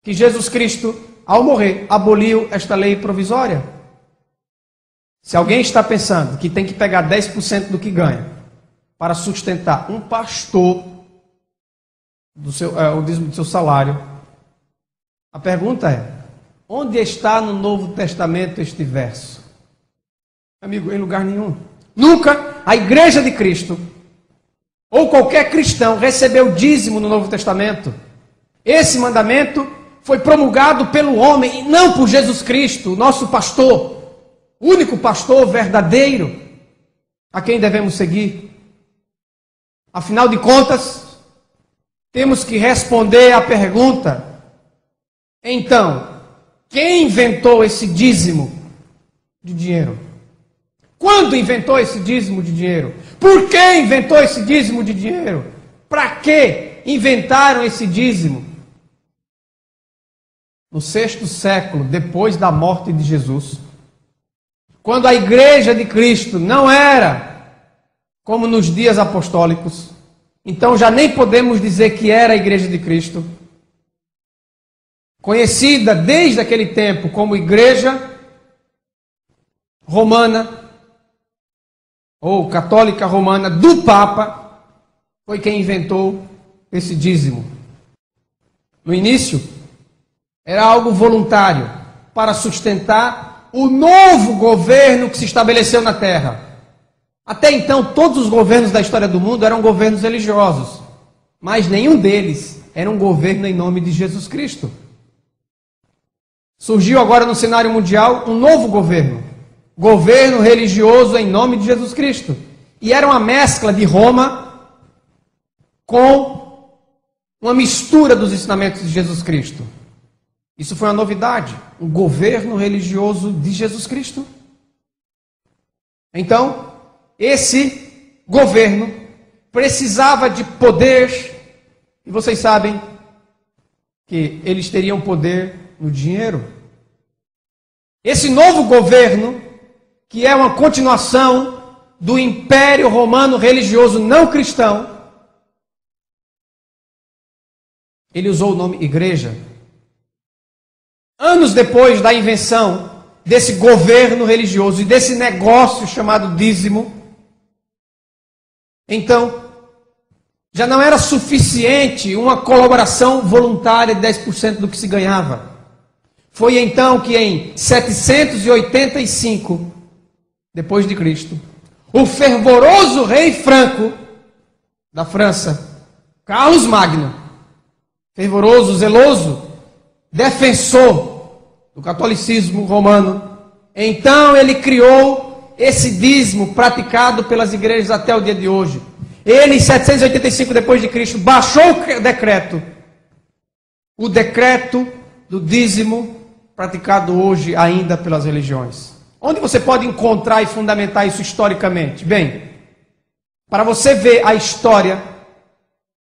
que Jesus Cristo, ao morrer, aboliu esta lei provisória. Se alguém está pensando que tem que pegar 10% do que ganha para sustentar um pastor, o dízimo do seu salário, a pergunta é, onde está no Novo Testamento este verso? Amigo, em lugar nenhum. Nunca a igreja de Cristo ou qualquer cristão recebeu dízimo no Novo Testamento. Esse mandamento foi promulgado pelo homem e não por Jesus Cristo, o nosso pastor, o único pastor verdadeiro a quem devemos seguir. Afinal de contas, temos que responder à pergunta: então, quem inventou esse dízimo de dinheiro? Quando inventou esse dízimo de dinheiro? Por que inventou esse dízimo de dinheiro? Para quê? inventaram esse dízimo? No 6º século, depois da morte de Jesus, quando a igreja de Cristo não era como nos dias apostólicos, então já nem podemos dizer que era a igreja de Cristo, conhecida desde aquele tempo como igreja romana, ou católica romana, do Papa, foi quem inventou esse dízimo. No início, era algo voluntário para sustentar o novo governo que se estabeleceu na terra. Até então, todos os governos da história do mundo eram governos religiosos, mas nenhum deles era um governo em nome de Jesus Cristo. Surgiu agora no cenário mundial um novo governo religioso em nome de Jesus Cristo. E era uma mescla de Roma com uma mistura dos ensinamentos de Jesus Cristo. Isso foi uma novidade, um governo religioso de Jesus Cristo. Então, esse governo precisava de poder, e vocês sabem que eles teriam poder no dinheiro. Esse novo governo, que é uma continuação do Império Romano religioso não cristão, ele usou o nome igreja. Anos depois da invenção desse governo religioso e desse negócio chamado dízimo, então, já não era suficiente uma colaboração voluntária de 10% do que se ganhava. Foi então que em 785, depois de Cristo, o fervoroso rei Franco, da França, Carlos Magno, fervoroso, zeloso, defensor do catolicismo romano, então ele criou esse dízimo praticado pelas igrejas até o dia de hoje. Ele, em 785 depois de Cristo, baixou o decreto do dízimo praticado hoje ainda pelas religiões. Onde você pode encontrar e fundamentar isso historicamente? Bem, para você ver a história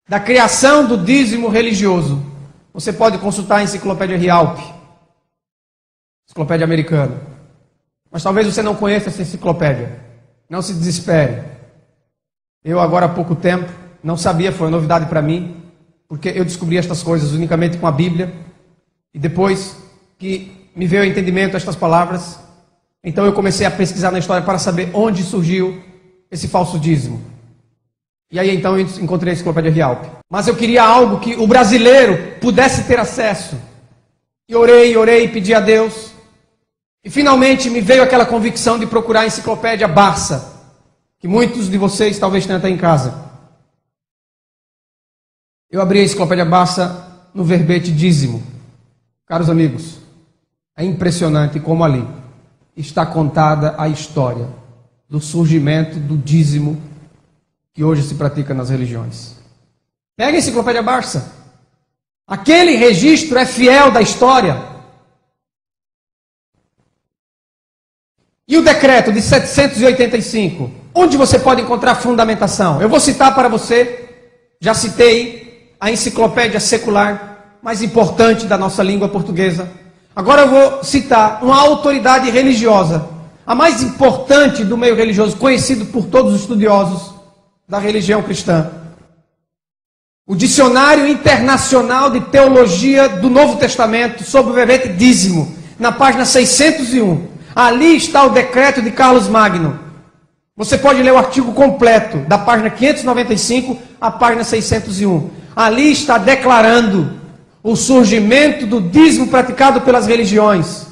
da criação do dízimo religioso, você pode consultar a enciclopédia Rialp, enciclopédia americana. Mas talvez você não conheça essa enciclopédia. Não se desespere. Eu agora há pouco tempo não sabia, foi uma novidade para mim, porque eu descobri estas coisas unicamente com a Bíblia, e depois que me veio ao entendimento estas palavras, então eu comecei a pesquisar na história para saber onde surgiu esse falso dízimo. E aí então eu encontrei a enciclopédia Rialp. Mas eu queria algo que o brasileiro pudesse ter acesso. E orei, pedi a Deus. E finalmente me veio aquela convicção de procurar a enciclopédia Barça, que muitos de vocês talvez tenham até em casa. Eu abri a enciclopédia Barça no verbete dízimo. Caros amigos, é impressionante como ali está contada a história do surgimento do dízimo que hoje se pratica nas religiões. Pega a enciclopédia Barça. Aquele registro é fiel da história. E o decreto de 785, onde você pode encontrar fundamentação? Eu vou citar para você, já citei a enciclopédia secular mais importante da nossa língua portuguesa. Agora eu vou citar uma autoridade religiosa, a mais importante do meio religioso, conhecido por todos os estudiosos da religião cristã. O Dicionário Internacional de Teologia do Novo Testamento, sob o verbete dízimo, na página 601. Ali está o decreto de Carlos Magno. Você pode ler o artigo completo, da página 595 à página 601. Ali está declarando o surgimento do dízimo praticado pelas religiões.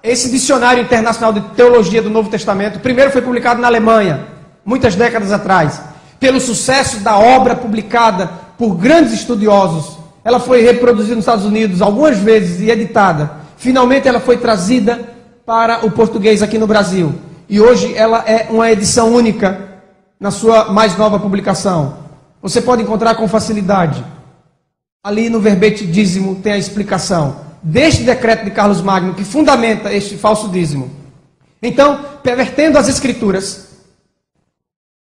Esse Dicionário Internacional de Teologia do Novo Testamento, primeiro foi publicado na Alemanha, muitas décadas atrás. Pelo sucesso da obra publicada por grandes estudiosos, ela foi reproduzida nos Estados Unidos algumas vezes e editada. Finalmente ela foi trazida para o português aqui no Brasil. E hoje ela é uma edição única na sua mais nova publicação. Você pode encontrar com facilidade. Ali no verbete dízimo tem a explicação deste decreto de Carlos Magno que fundamenta este falso dízimo. Então, pervertendo as escrituras,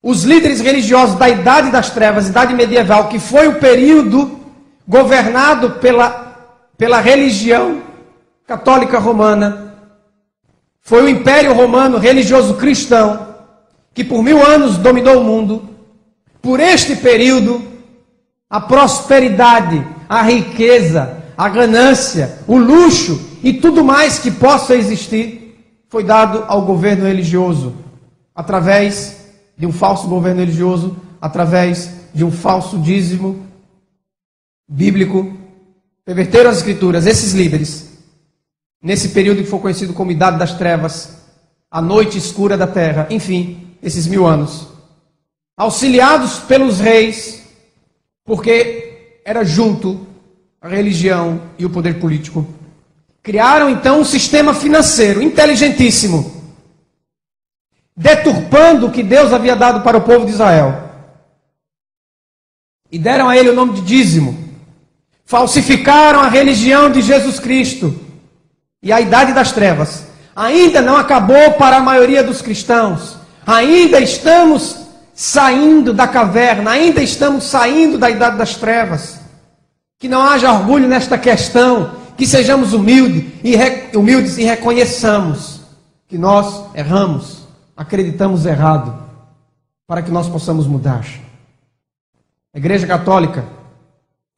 os líderes religiosos da Idade das Trevas, Idade Medieval, que foi o período governado pela religião católica romana, foi o Império Romano religioso cristão, que por 1000 anos dominou o mundo. Por este período, a prosperidade, a riqueza, a ganância, o luxo e tudo mais que possa existir foi dado ao governo religioso, através de um falso governo religioso, através de um falso dízimo bíblico. Perverteram as Escrituras, esses líderes, nesse período que foi conhecido como Idade das Trevas, a noite escura da terra, enfim, esses 1000 anos, auxiliados pelos reis, porque era junto a religião e o poder político. Criaram então um sistema financeiro inteligentíssimo, deturpando o que Deus havia dado para o povo de Israel. E deram a ele o nome de dízimo. Falsificaram a religião de Jesus Cristo. E a Idade das Trevas ainda não acabou para a maioria dos cristãos. Ainda estamos saindo da caverna, ainda estamos saindo da Idade das Trevas. Que não haja orgulho nesta questão, que sejamos humildes e reconheçamos que nós erramos, acreditamos errado, para que nós possamos mudar. A Igreja Católica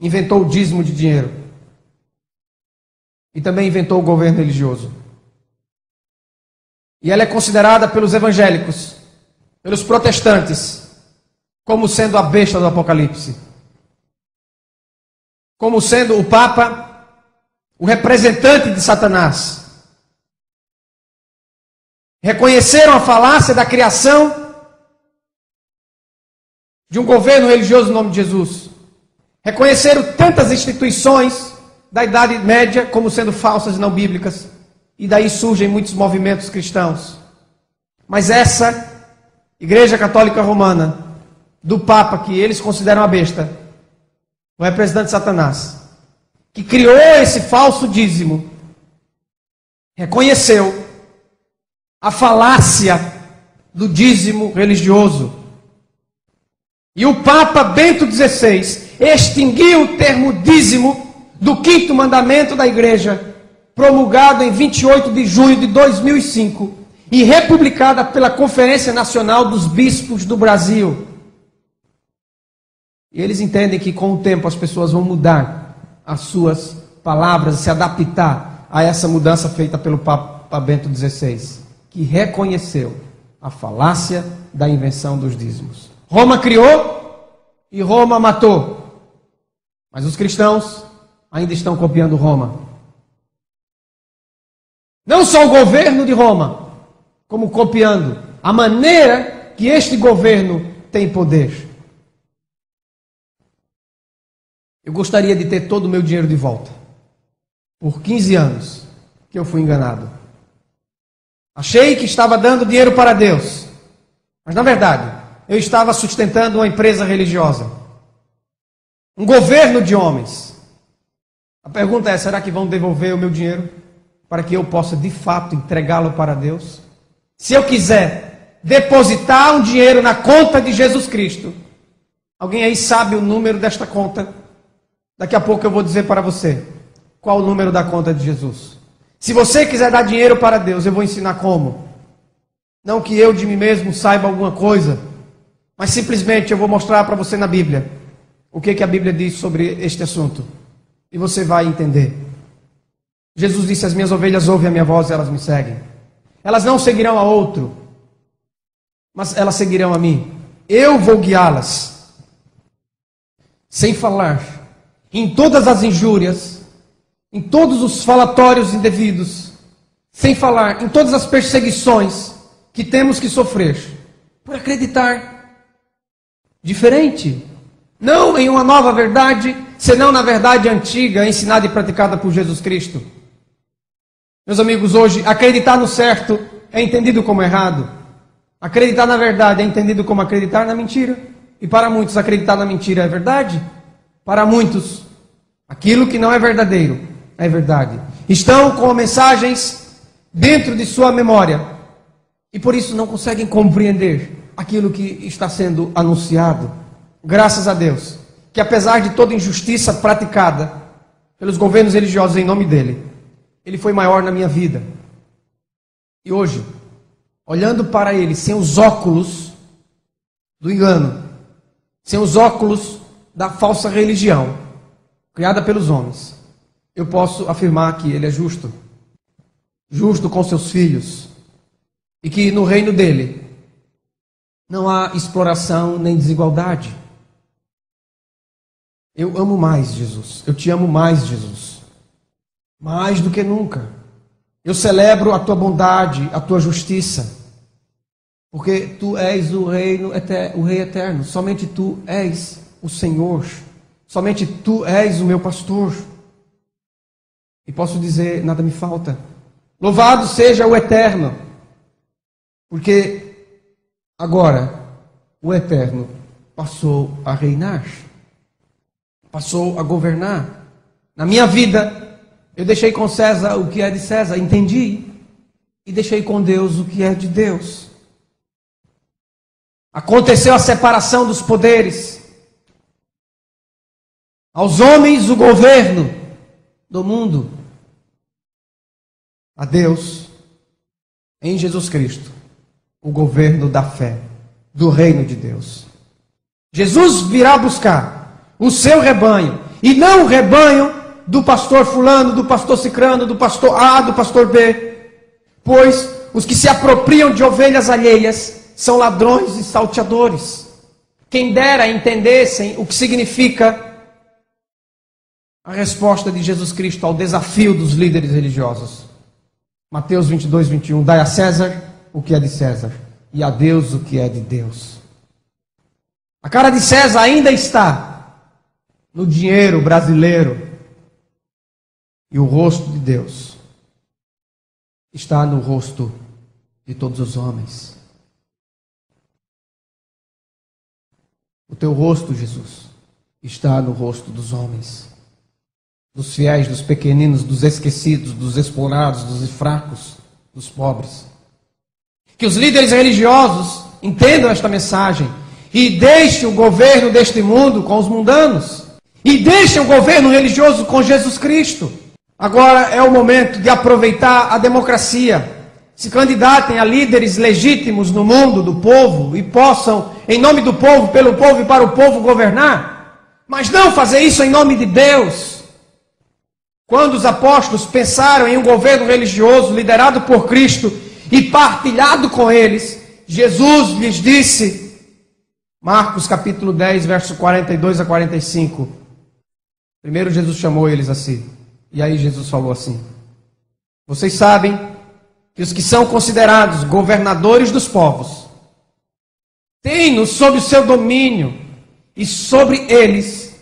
inventou o dízimo de dinheiro e também inventou o governo religioso. E ela é considerada pelos evangélicos, pelos protestantes, como sendo a besta do Apocalipse, como sendo o Papa o representante de Satanás. Reconheceram a falácia da criação de um governo religioso no nome de Jesus. Reconheceram tantas instituições da Idade Média como sendo falsas e não bíblicas. E daí surgem muitos movimentos cristãos. Mas essa Igreja Católica Romana, do Papa, que eles consideram a besta, o representante de Satanás, que criou esse falso dízimo, reconheceu a falácia do dízimo religioso. E o Papa Bento XVI extinguiu o termo dízimo do 5º mandamento da Igreja, promulgado em 28 de junho de 2005 e republicada pela Conferência Nacional dos Bispos do Brasil. E eles entendem que com o tempo as pessoas vão mudar as suas palavras, se adaptar a essa mudança feita pelo Papa Bento XVI, que reconheceu a falácia da invenção dos dízimos. Roma criou e Roma matou. Mas os cristãos ainda estão copiando Roma. Não só o governo de Roma, como copiando a maneira que este governo tem poder. Eu gostaria de ter todo o meu dinheiro de volta. Por 15 anos que eu fui enganado. Achei que estava dando dinheiro para Deus. Mas na verdade, eu estava sustentando uma empresa religiosa. Um governo de homens. A pergunta é, será que vão devolver o meu dinheiro para que eu possa de fato entregá-lo para Deus? Se eu quiser depositar um dinheiro na conta de Jesus Cristo, alguém aí sabe o número desta conta? Daqui a pouco eu vou dizer para você qual o número da conta de Jesus. Se você quiser dar dinheiro para Deus, eu vou ensinar como. Não que eu de mim mesmo saiba alguma coisa, mas simplesmente eu vou mostrar para você na Bíblia o que a Bíblia diz sobre este assunto. E você vai entender. Jesus disse, as minhas ovelhas ouvem a minha voz e elas me seguem. Elas não seguirão a outro, mas elas seguirão a mim. Eu vou guiá-las. Sem falar em todas as injúrias, em todos os falatórios indevidos, sem falar em todas as perseguições que temos que sofrer por acreditar diferente, não em uma nova verdade, senão na verdade antiga, ensinada e praticada por Jesus Cristo. Meus amigos, hoje acreditar no certo é entendido como errado. Acreditar na verdade é entendido como acreditar na mentira. E para muitos acreditar na mentira é verdade. Para muitos, aquilo que não é verdadeiro é verdade. Estão com mensagens dentro de sua memória e por isso não conseguem compreender aquilo que está sendo anunciado. Graças a Deus, que apesar de toda injustiça praticada pelos governos religiosos em nome dele, ele foi maior na minha vida. E hoje, olhando para ele sem os óculos do engano, sem os óculos da falsa religião criada pelos homens, eu posso afirmar que ele é justo, justo com seus filhos, e que no reino dele não há exploração nem desigualdade. Eu amo mais Jesus, eu te amo mais, Jesus, mais do que nunca. Eu celebro a tua bondade, a tua justiça, porque tu és o Rei eterno, somente tu és o Senhor, somente tu és o meu pastor. E posso dizer, nada me falta. Louvado seja o Eterno, porque agora o Eterno passou a reinar, passou a governar. Na minha vida, eu deixei com César o que é de César, entendi, e deixei com Deus o que é de Deus. Aconteceu a separação dos poderes. Aos homens o governo do mundo. A Deus, em Jesus Cristo, o governo da fé, do reino de Deus. Jesus virá buscar o seu rebanho, e não o rebanho do pastor fulano, do pastor cicrano, do pastor A, do pastor B, pois os que se apropriam de ovelhas alheias são ladrões e salteadores. Quem dera entendessem o que significa a resposta de Jesus Cristo ao desafio dos líderes religiosos. Mateus 22, 21, dai a César o que é de César, e a Deus o que é de Deus. A cara de César ainda está no dinheiro brasileiro, e o rosto de Deus está no rosto de todos os homens. O teu rosto, Jesus, está no rosto dos homens, dos fiéis, dos pequeninos, dos esquecidos, dos explorados, dos fracos, dos pobres. Que os líderes religiosos entendam esta mensagem e deixem o governo deste mundo com os mundanos e deixem o governo religioso com Jesus Cristo. Agora é o momento de aproveitar a democracia. Se candidatem a líderes legítimos no mundo do povo e possam, em nome do povo, pelo povo e para o povo, governar. Mas não fazer isso em nome de Deus. Quando os apóstolos pensaram em um governo religioso liderado por Cristo e partilhado com eles, Jesus lhes disse, Marcos capítulo 10, verso 42 a 45. Primeiro Jesus chamou eles assim. E aí Jesus falou assim: vocês sabem que os que são considerados governadores dos povos têm-nos sob o seu domínio, e sobre eles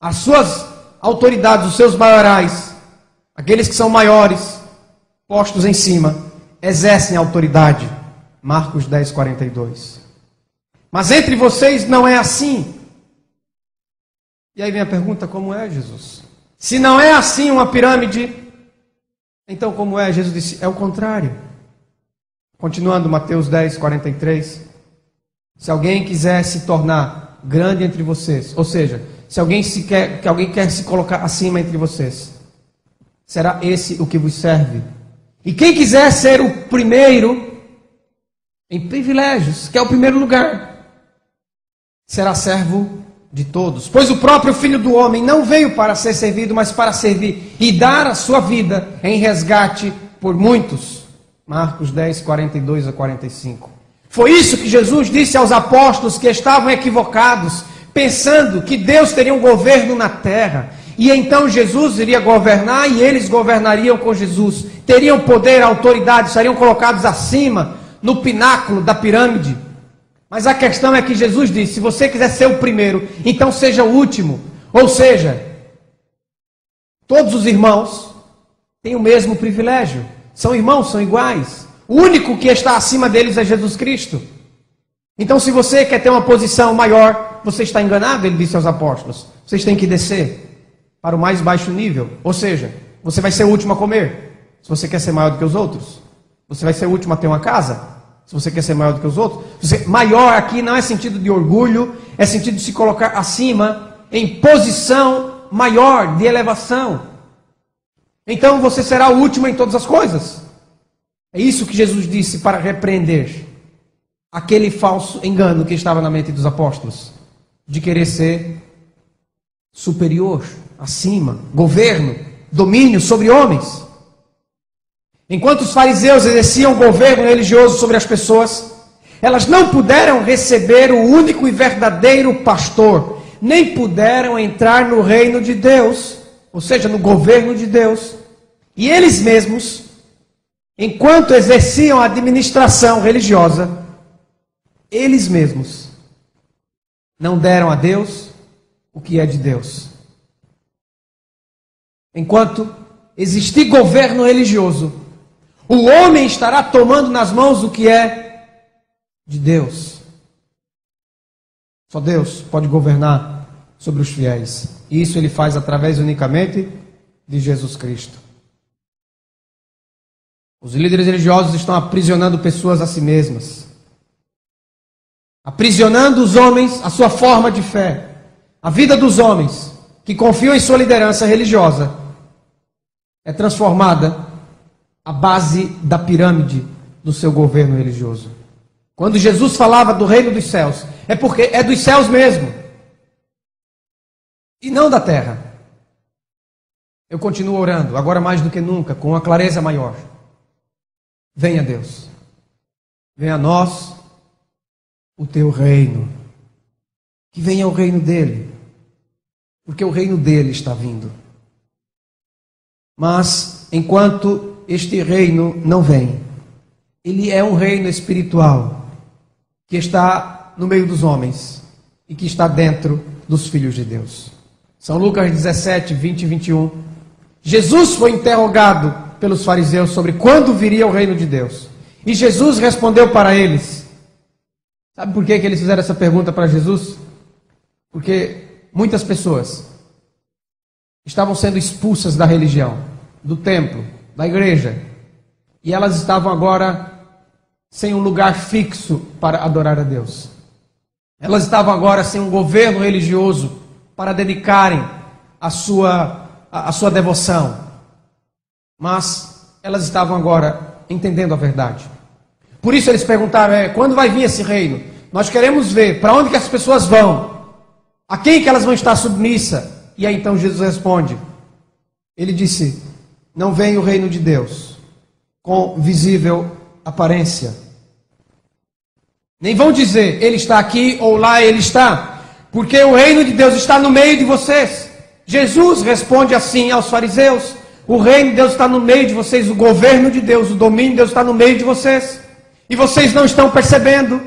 as suas autoridades, os seus maiorais, aqueles que são maiores, postos em cima, exercem autoridade. Marcos 10, 42. Mas entre vocês não é assim. E aí vem a pergunta: como é, Jesus? Se não é assim uma pirâmide, então como é? Jesus disse, é o contrário. Continuando, Mateus 10, 43. Se alguém quiser se tornar grande entre vocês, ou seja, se alguém quer se colocar acima entre vocês, será esse o que vos serve. E quem quiser ser o primeiro em privilégios, que é o primeiro lugar, será servo de todos. Pois o próprio Filho do Homem não veio para ser servido, mas para servir e dar a sua vida em resgate por muitos. Marcos 10, 42 a 45. Foi isso que Jesus disse aos apóstolos que estavam equivocados, pensando que Deus teria um governo na terra, e então Jesus iria governar e eles governariam com Jesus, teriam poder, autoridade, estariam colocados acima, no pináculo da pirâmide. Mas a questão é que Jesus disse, se você quiser ser o primeiro, então seja o último. Ou seja, todos os irmãos têm o mesmo privilégio, são irmãos, são iguais. O único que está acima deles é Jesus Cristo. Então, se você quer ter uma posição maior, você está enganado, ele disse aos apóstolos. Vocês têm que descer para o mais baixo nível. Ou seja, você vai ser o último a comer, se você quer ser maior do que os outros. Você vai ser o último a ter uma casa, Se você quer ser maior do que os outros, maior aqui não é sentido de orgulho, é sentido de se colocar acima, em posição maior, de elevação. Então você será o último em todas as coisas. É isso que Jesus disse para repreender aquele falso engano que estava na mente dos apóstolos, de querer ser superior, acima, governo, domínio sobre homens. Enquanto os fariseus exerciam governo religioso sobre as pessoas, elas não puderam receber o único e verdadeiro pastor, nem puderam entrar no reino de Deus, ou seja, no governo de Deus. E eles mesmos, enquanto exerciam a administração religiosa, eles mesmos não deram a Deus o que é de Deus. Enquanto existir governo religioso, o homem estará tomando nas mãos o que é de Deus. Só Deus pode governar sobre os fiéis. E isso ele faz através unicamente de Jesus Cristo. Os líderes religiosos estão aprisionando pessoas a si mesmas. Aprisionando os homens à sua forma de fé. A vida dos homens que confiam em sua liderança religiosa é transformada a base da pirâmide do seu governo religioso. Quando Jesus falava do reino dos céus, é porque é dos céus mesmo, e não da terra. Eu continuo orando, agora mais do que nunca, com uma clareza maior. Venha Deus, venha a nós o teu reino, que venha o reino dele, porque o reino dele está vindo. Mas, enquanto este reino não vem, ele é um reino espiritual, que está no meio dos homens, e que está dentro dos filhos de Deus. São Lucas 17, 20 e 21. Jesus foi interrogado pelos fariseus sobre quando viria o reino de Deus. E Jesus respondeu para eles. Sabe por que eles fizeram essa pergunta para Jesus? Porque muitas pessoas estavam sendo expulsas da religião, do templo, da igreja. E elas estavam agora sem um lugar fixo para adorar a Deus. Elas estavam agora sem um governo religioso para dedicarem a sua devoção. Mas elas estavam agora entendendo a verdade. Por isso eles perguntaram, quando vai vir esse reino? Nós queremos ver para onde que as pessoas vão, a quem que elas vão estar submissas. E aí então Jesus responde. Ele disse, não vem o reino de Deus com visível aparência. Nem vão dizer, ele está aqui ou lá ele está, porque o reino de Deus está no meio de vocês. Jesus responde assim aos fariseus, o reino de Deus está no meio de vocês, o governo de Deus, o domínio de Deus está no meio de vocês. E vocês não estão percebendo,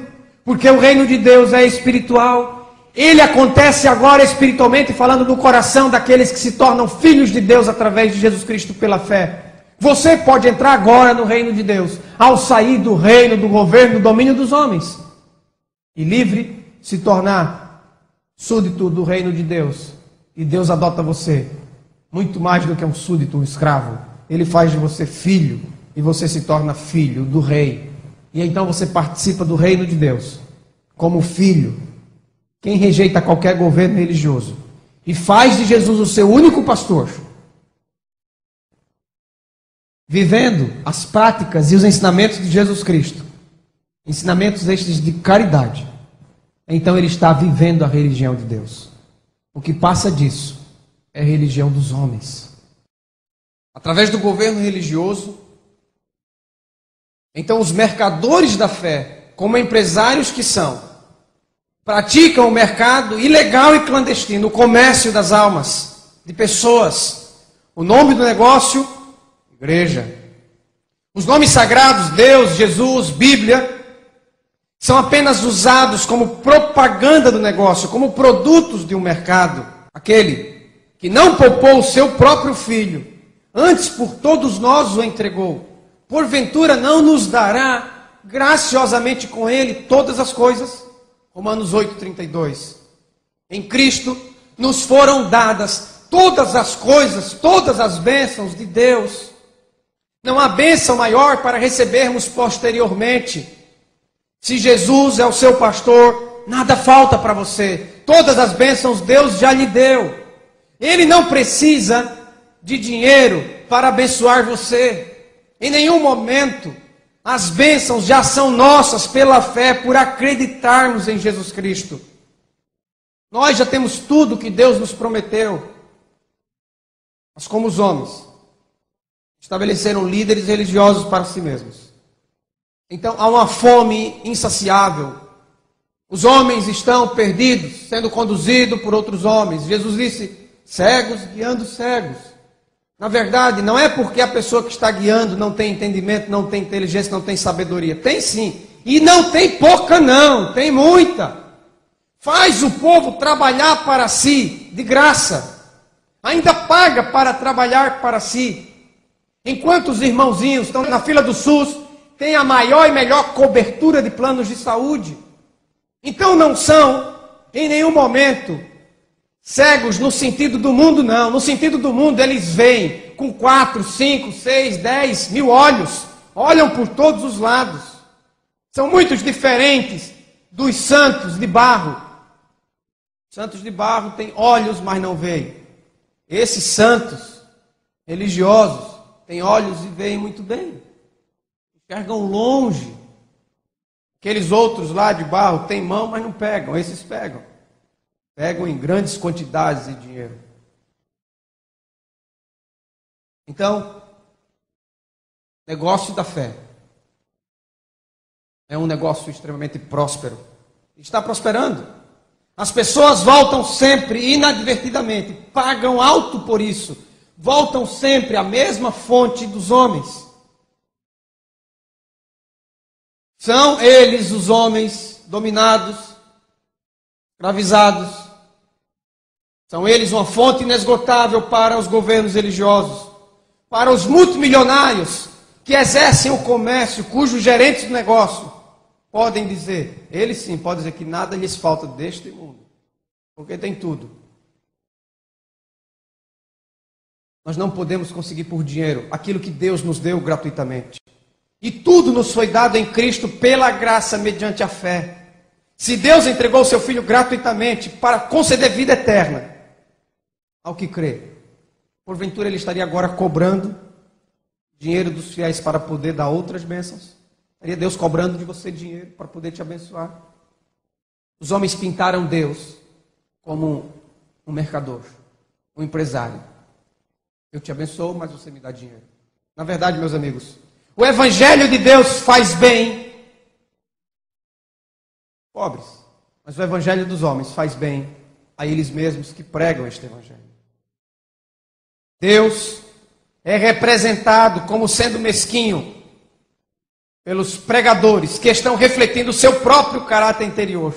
porque o reino de Deus é espiritual. Ele acontece agora espiritualmente, falando no coração daqueles que se tornam filhos de Deus através de Jesus Cristo pela fé. Você pode entrar agora no reino de Deus, ao sair do reino, do governo, do domínio dos homens. E livre se tornar súdito do reino de Deus. E Deus adota você, muito mais do que um súdito, um escravo. Ele faz de você filho, e você se torna filho do rei. E então você participa do reino de Deus, como filho. Quem rejeita qualquer governo religioso e faz de Jesus o seu único pastor, vivendo as práticas e os ensinamentos de Jesus Cristo, ensinamentos estes de caridade, então ele está vivendo a religião de Deus. O que passa disso é a religião dos homens. Através do governo religioso, então os mercadores da fé, como empresários que são, praticam o mercado ilegal e clandestino, o comércio das almas, de pessoas. O nome do negócio, igreja. Os nomes sagrados, Deus, Jesus, Bíblia, são apenas usados como propaganda do negócio, como produtos de um mercado. Aquele que não poupou o seu próprio filho, antes por todos nós o entregou, porventura não nos dará graciosamente com ele todas as coisas? Romanos 8,32. Em Cristo nos foram dadas todas as coisas, todas as bênçãos de Deus. Não há bênção maior para recebermos posteriormente Se Jesus é o seu pastor, nada falta para você. Todas as bênçãos Deus já lhe deu. Ele não precisa de dinheiro para abençoar você. Em nenhum momento as bênçãos já são nossas pela fé, por acreditarmos em Jesus Cristo. Nós já temos tudo que Deus nos prometeu. Mas como os homens estabeleceram líderes religiosos para si mesmos. Então há uma fome insaciável. Os homens estão perdidos, sendo conduzidos por outros homens. Jesus disse, cegos guiando cegos. Na verdade, não é porque a pessoa que está guiando não tem entendimento, não tem inteligência, não tem sabedoria. Tem sim. E não tem pouca não, tem muita. Faz o povo trabalhar para si, de graça. Ainda paga para trabalhar para si. Enquanto os irmãozinhos estão na fila do SUS, tem a maior e melhor cobertura de planos de saúde. Então não são, em nenhum momento, cegos no sentido do mundo, não. No sentido do mundo, eles veem com 4, 5, 6, 10 mil olhos. Olham por todos os lados. São muito diferentes dos santos de barro. Santos de barro têm olhos, mas não veem. Esses santos religiosos têm olhos e veem muito bem. Enxergam longe. Aqueles outros lá de barro têm mão, mas não pegam. Esses pegam. Pegam em grandes quantidades de dinheiro. Então, negócio da fé é um negócio extremamente próspero. Está prosperando. As pessoas voltam sempre, inadvertidamente, pagam alto por isso. Voltam sempre à mesma fonte dos homens. São eles os homens dominados, escravizados. São eles uma fonte inesgotável para os governos religiosos, para os multimilionários que exercem o comércio, cujos gerentes do negócio podem dizer, eles sim podem dizer que nada lhes falta deste mundo, porque tem tudo. Nós não podemos conseguir por dinheiro aquilo que Deus nos deu gratuitamente. E tudo nos foi dado em Cristo pela graça, mediante a fé. Se Deus entregou o seu Filho gratuitamente para conceder vida eterna ao que crê, porventura Ele estaria agora cobrando dinheiro dos fiéis para poder dar outras bênçãos? Estaria Deus cobrando de você dinheiro para poder te abençoar? Os homens pintaram Deus como um mercador, um empresário. Eu te abençoo, mas você me dá dinheiro. Na verdade, meus amigos, o Evangelho de Deus faz bem pobres, mas o Evangelho dos homens faz bem a eles mesmos que pregam este Evangelho. Deus é representado como sendo mesquinho pelos pregadores que estão refletindo o seu próprio caráter interior,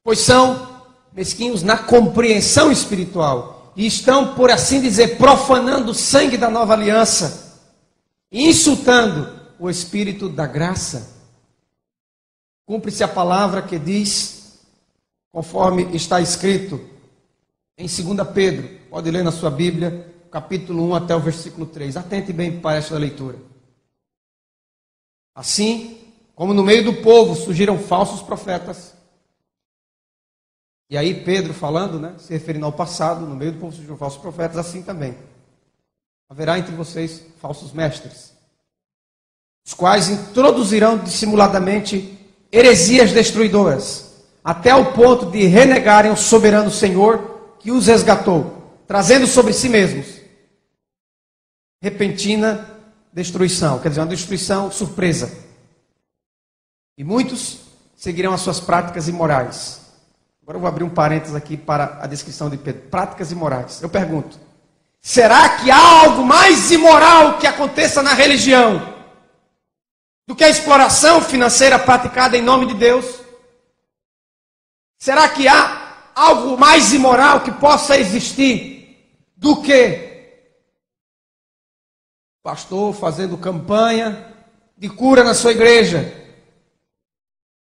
pois são mesquinhos na compreensão espiritual e estão, por assim dizer, profanando o sangue da nova aliança, insultando o Espírito da graça. Cumpre-se a palavra que diz, conforme está escrito em 2 Pedro, pode ler na sua Bíblia, capítulo 1 até o versículo 3. Atente bem para esta leitura. Assim, como no meio do povo surgiram falsos profetas, e aí Pedro falando, se referindo ao passado, no meio do povo surgiram falsos profetas, assim também haverá entre vocês falsos mestres, os quais introduzirão dissimuladamente heresias destruidoras, até o ponto de renegarem o soberano Senhor que os resgatou, trazendo sobre si mesmos repentina destruição, quer dizer, uma destruição surpresa. E muitos seguirão as suas práticas imorais. Agora eu vou abrir um parênteses aqui para a descrição de Pedro. Práticas imorais. Eu pergunto, será que há algo mais imoral que aconteça na religião do que a exploração financeira praticada em nome de Deus? Será que há algo mais imoral que possa existir do que pastor fazendo campanha de cura na sua igreja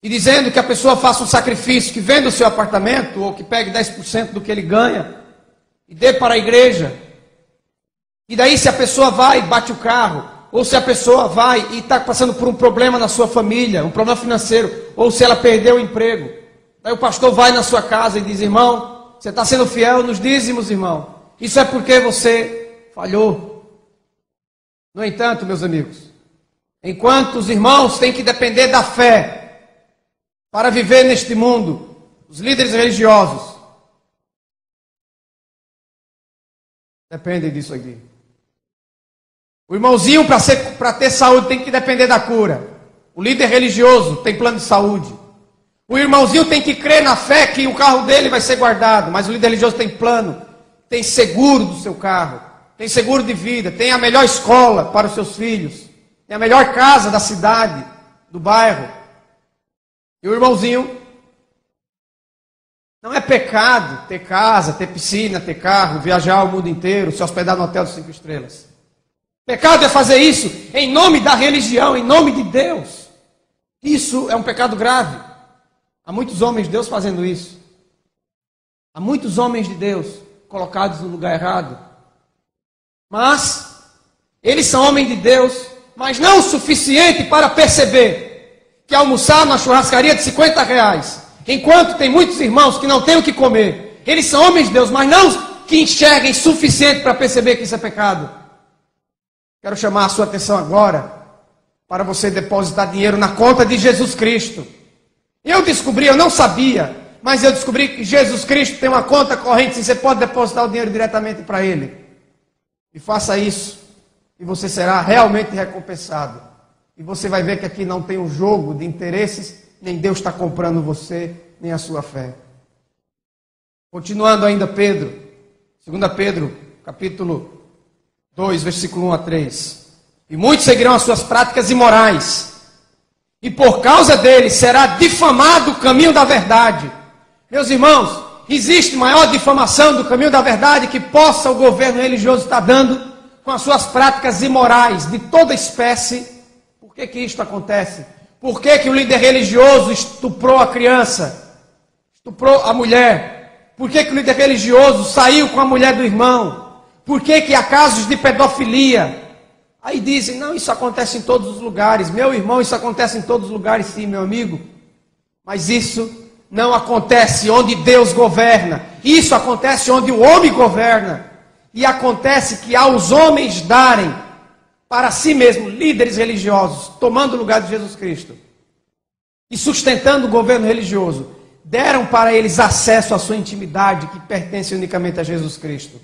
e dizendo que a pessoa faça um sacrifício, que venda o seu apartamento ou que pegue 10% do que ele ganha e dê para a igreja? E daí, se a pessoa vai e bate o carro, ou se a pessoa vai e está passando por um problema na sua família, um problema financeiro, ou se ela perdeu o emprego. Aí o pastor vai na sua casa e diz: irmão, você está sendo fiel nos dízimos, irmão. Isso é porque você falhou. No entanto, meus amigos, enquanto os irmãos têm que depender da fé para viver neste mundo, os líderes religiosos dependem disso aqui. O irmãozinho, para ter saúde, tem que depender da cura. O líder religioso tem plano de saúde. O irmãozinho tem que crer na fé que o carro dele vai ser guardado, mas o líder religioso tem plano, tem seguro do seu carro, tem seguro de vida, tem a melhor escola para os seus filhos, tem a melhor casa da cidade, do bairro. E o irmãozinho, não é pecado ter casa, ter piscina, ter carro, viajar o mundo inteiro, se hospedar no hotel de 5 estrelas. Pecado é fazer isso em nome da religião, em nome de Deus. Isso é um pecado grave. Há muitos homens de Deus fazendo isso. Há muitos homens de Deus colocados no lugar errado. Mas eles são homens de Deus, mas não o suficiente para perceber que almoçar na churrascaria de R$50, enquanto tem muitos irmãos que não têm o que comer. Eles são homens de Deus, mas não que enxerguem suficiente para perceber que isso é pecado. Quero chamar a sua atenção agora para você depositar dinheiro na conta de Jesus Cristo. Eu não sabia, mas eu descobri que Jesus Cristo tem uma conta corrente, e você pode depositar o dinheiro diretamente para Ele. E faça isso, e você será realmente recompensado. E você vai ver que aqui não tem um jogo de interesses, nem Deus está comprando você, nem a sua fé. Continuando ainda Pedro, 2 Pedro, capítulo 2, versículo 1 a 3. E muitos seguirão as suas práticas imorais, e por causa deles será difamado o caminho da verdade. Meus irmãos, existe maior difamação do caminho da verdade que possa o governo religioso estar dando com as suas práticas imorais de toda espécie? Por que isto acontece? Por que o líder religioso estuprou a criança? Estuprou a mulher? Por que o líder religioso saiu com a mulher do irmão? Por que há casos de pedofilia? Aí dizem: não, isso acontece em todos os lugares. Meu irmão, isso acontece em todos os lugares, sim, meu amigo. Mas isso não acontece onde Deus governa. Isso acontece onde o homem governa. E acontece que aos homens darem para si mesmo líderes religiosos, tomando o lugar de Jesus Cristo e sustentando o governo religioso, deram para eles acesso à sua intimidade que pertence unicamente a Jesus Cristo.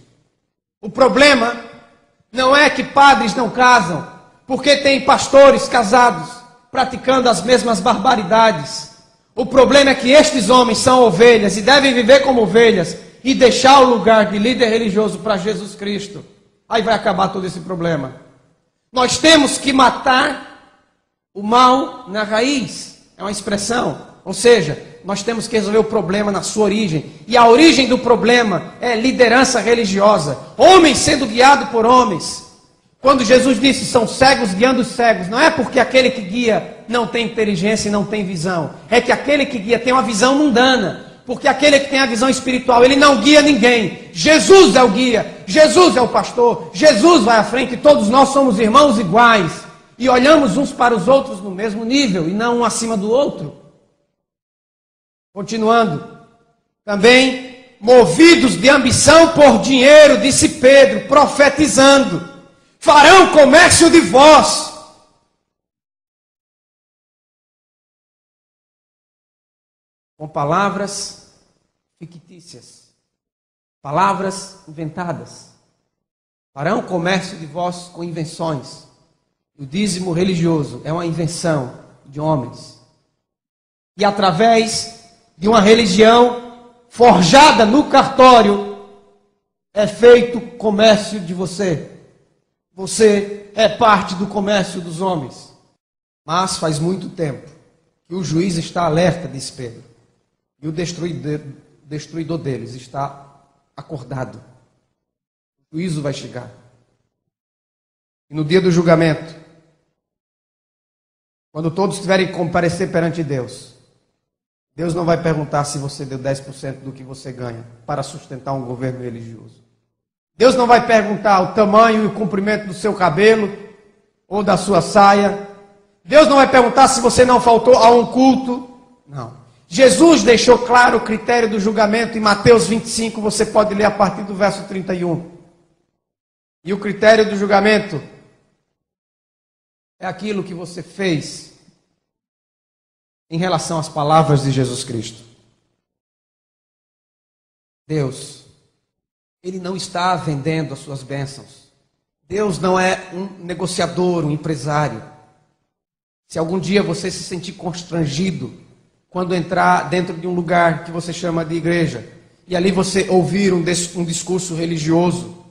O problema não é que padres não casam, porque tem pastores casados praticando as mesmas barbaridades. O problema é que estes homens são ovelhas e devem viver como ovelhas e deixar o lugar de líder religioso para Jesus Cristo. Aí vai acabar todo esse problema. Nós temos que matar o mal na raiz. É uma expressão. Ou seja, nós temos que resolver o problema na sua origem. E a origem do problema é liderança religiosa. Homens sendo guiados por homens. Quando Jesus disse: são cegos guiando os cegos, não é porque aquele que guia não tem inteligência e não tem visão. É que aquele que guia tem uma visão mundana. Porque aquele que tem a visão espiritual, ele não guia ninguém. Jesus é o guia. Jesus é o pastor. Jesus vai à frente. Todos nós somos irmãos iguais. E olhamos uns para os outros no mesmo nível e não um acima do outro. Continuando, também movidos de ambição por dinheiro, disse Pedro, profetizando: farão comércio de vós. Com palavras fictícias, palavras inventadas. Farão comércio de vós com invenções. O dízimo religioso é uma invenção de homens. E através de uma religião forjada no cartório, é feito comércio de você. Você é parte do comércio dos homens. Mas faz muito tempo que o juiz está alerta, diz Pedro. E o destruidor deles está acordado. O juízo vai chegar. E no dia do julgamento, quando todos tiverem que comparecer perante Deus, Deus não vai perguntar se você deu 10% do que você ganha para sustentar um governo religioso. Deus não vai perguntar o tamanho e o comprimento do seu cabelo ou da sua saia. Deus não vai perguntar se você não faltou a um culto. Não. Jesus deixou claro o critério do julgamento em Mateus 25, você pode ler a partir do verso 31. E o critério do julgamento é aquilo que você fez em relação às palavras de Jesus Cristo. Deus, Ele não está vendendo as suas bênçãos. Deus não é um negociador, um empresário. Se algum dia você se sentir constrangido quando entrar dentro de um lugar que você chama de igreja, e ali você ouvir um discurso religioso,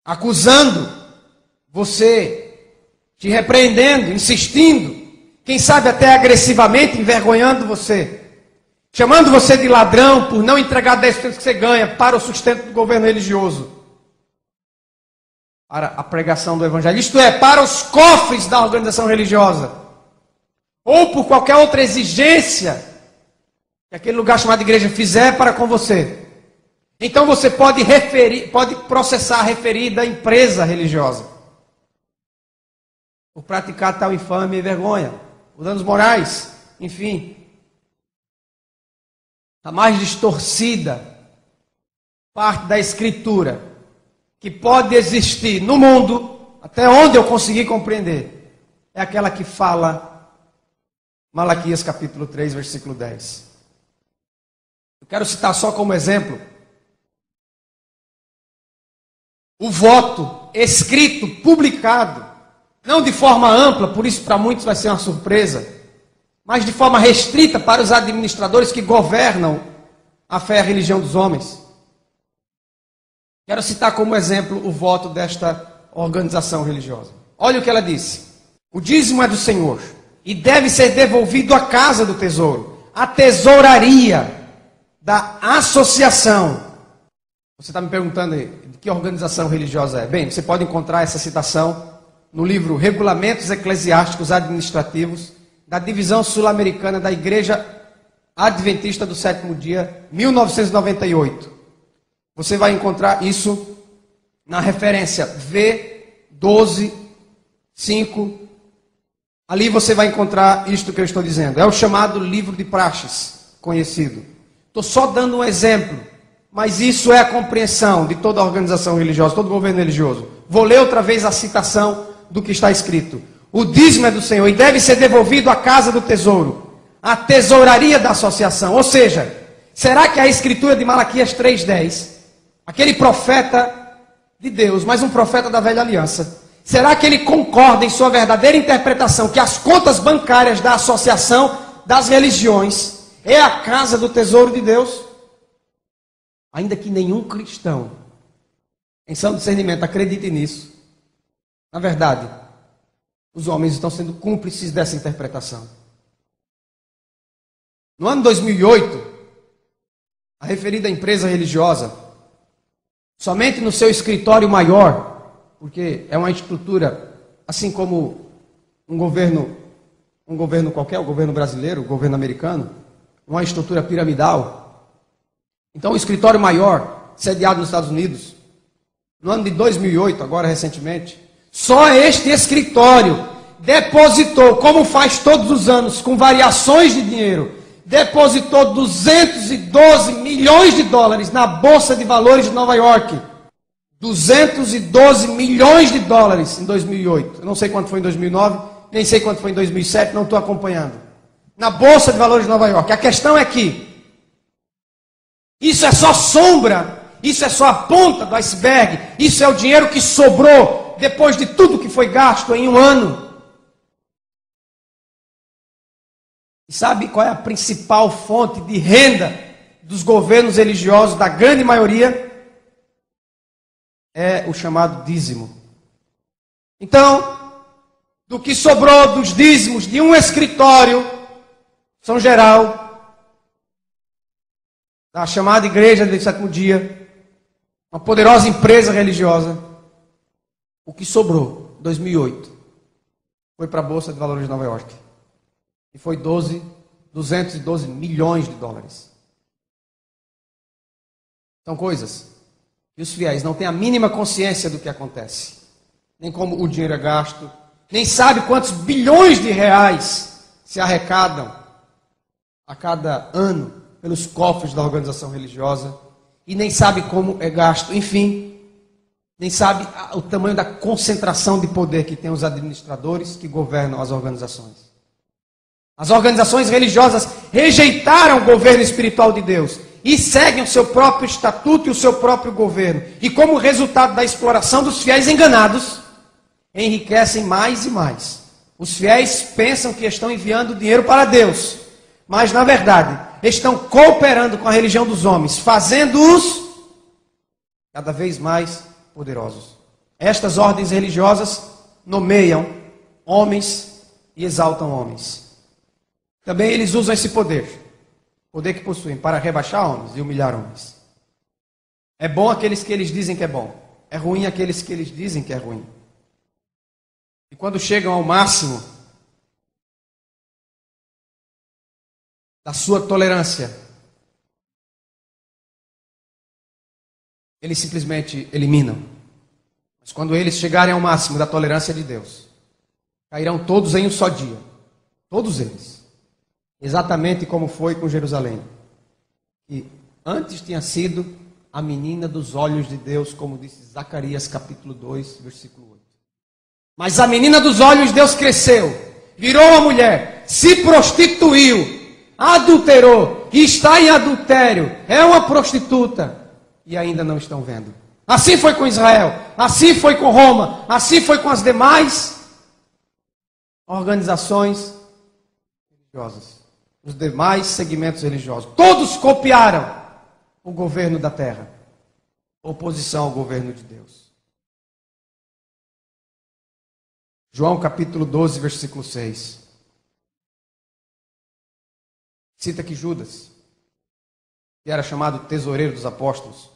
acusando você, te repreendendo, insistindo, quem sabe até agressivamente envergonhando você, chamando você de ladrão por não entregar 10% que você ganha para o sustento do governo religioso, para a pregação do evangelho, isto é, para os cofres da organização religiosa, ou por qualquer outra exigência que aquele lugar chamado igreja fizer para com você. Então você pode processar a referida empresa religiosa por praticar tal infâmia e vergonha, por danos morais, enfim. A mais distorcida parte da Escritura que pode existir no mundo, até onde eu consegui compreender, é aquela que fala Malaquias capítulo 3, versículo 10. Eu quero citar só como exemplo o voto escrito, publicado, não de forma ampla, por isso para muitos vai ser uma surpresa, mas de forma restrita para os administradores que governam a fé e a religião dos homens. Quero citar como exemplo o voto desta organização religiosa. Olha o que ela disse: o dízimo é do Senhor e deve ser devolvido à casa do tesouro, à tesouraria da associação. Você está me perguntando aí, de que organização religiosa é? Bem, você pode encontrar essa citação no livro Regulamentos Eclesiásticos Administrativos, da Divisão Sul-Americana da Igreja Adventista do Sétimo Dia, 1998. Você vai encontrar isso na referência V12.5. Ali você vai encontrar isto que eu estou dizendo. É o chamado livro de praxes, conhecido. Estou só dando um exemplo, mas isso é a compreensão de toda a organização religiosa, todo governo religioso. Vou ler outra vez a citação do que está escrito. O dízimo é do Senhor e deve ser devolvido à casa do tesouro, à tesouraria da associação. Ou seja, será que a escritura de Malaquias 3:10, aquele profeta de Deus, mas um profeta da velha aliança, será que ele concorda em sua verdadeira interpretação que as contas bancárias da associação das religiões é a casa do tesouro de Deus? Ainda que nenhum cristão, em sã discernimento, acredite nisso, na verdade, os homens estão sendo cúmplices dessa interpretação. No ano 2008, a referida empresa religiosa, somente no seu escritório maior, porque é uma estrutura, assim como um governo qualquer, o governo brasileiro, o governo americano, uma estrutura piramidal. Então, o escritório maior, sediado nos Estados Unidos, no ano de 2008, agora recentemente, só este escritório depositou, como faz todos os anos, com variações de dinheiro, depositou 212 milhões de dólares na Bolsa de Valores de Nova York. 212 milhões de dólares em 2008. Eu não sei quanto foi em 2009, nem sei quanto foi em 2007, não estou acompanhando. Na Bolsa de Valores de Nova York. A questão é que isso é só sombra, isso é só a ponta do iceberg, isso é o dinheiro que sobrou depois de tudo que foi gasto em um ano. E sabe qual é a principal fonte de renda dos governos religiosos, da grande maioria? É o chamado dízimo. Então, do que sobrou dos dízimos de um escritório, São Geral, da chamada Igreja do Sétimo Dia, uma poderosa empresa religiosa, o que sobrou, 2008, foi para a Bolsa de Valores de Nova York. E foi 212 milhões de dólares. São coisas que os fiéis não têm a mínima consciência do que acontece. Nem como o dinheiro é gasto, nem sabe quantos bilhões de reais se arrecadam a cada ano pelos cofres da organização religiosa e nem sabe como é gasto, enfim, nem sabe o tamanho da concentração de poder que tem os administradores que governam as organizações. As organizações religiosas rejeitaram o governo espiritual de Deus e seguem o seu próprio estatuto e o seu próprio governo. E como resultado da exploração dos fiéis enganados, enriquecem mais e mais. Os fiéis pensam que estão enviando dinheiro para Deus, mas na verdade estão cooperando com a religião dos homens, fazendo-os cada vez mais poderosos. Estas ordens religiosas nomeiam homens e exaltam homens. Também eles usam esse poder que possuem, para rebaixar homens e humilhar homens. É bom aqueles que eles dizem que é bom, é ruim aqueles que eles dizem que é ruim. E quando chegam ao máximo da sua tolerância, eles simplesmente eliminam. Mas quando eles chegarem ao máximo da tolerância de Deus, cairão todos em um só dia. Todos eles. Exatamente como foi com Jerusalém. Que antes tinha sido a menina dos olhos de Deus, como disse Zacarias capítulo 2, versículo 8. Mas a menina dos olhos de Deus cresceu, virou uma mulher, se prostituiu, adulterou, e está em adultério, é uma prostituta, e ainda não estão vendo. Assim foi com Israel, assim foi com Roma, assim foi com as demais organizações religiosas, os demais segmentos religiosos. Todos copiaram o governo da terra, oposição ao governo de Deus. João capítulo 12, versículo 6. Cita que Judas, que era chamado tesoureiro dos apóstolos,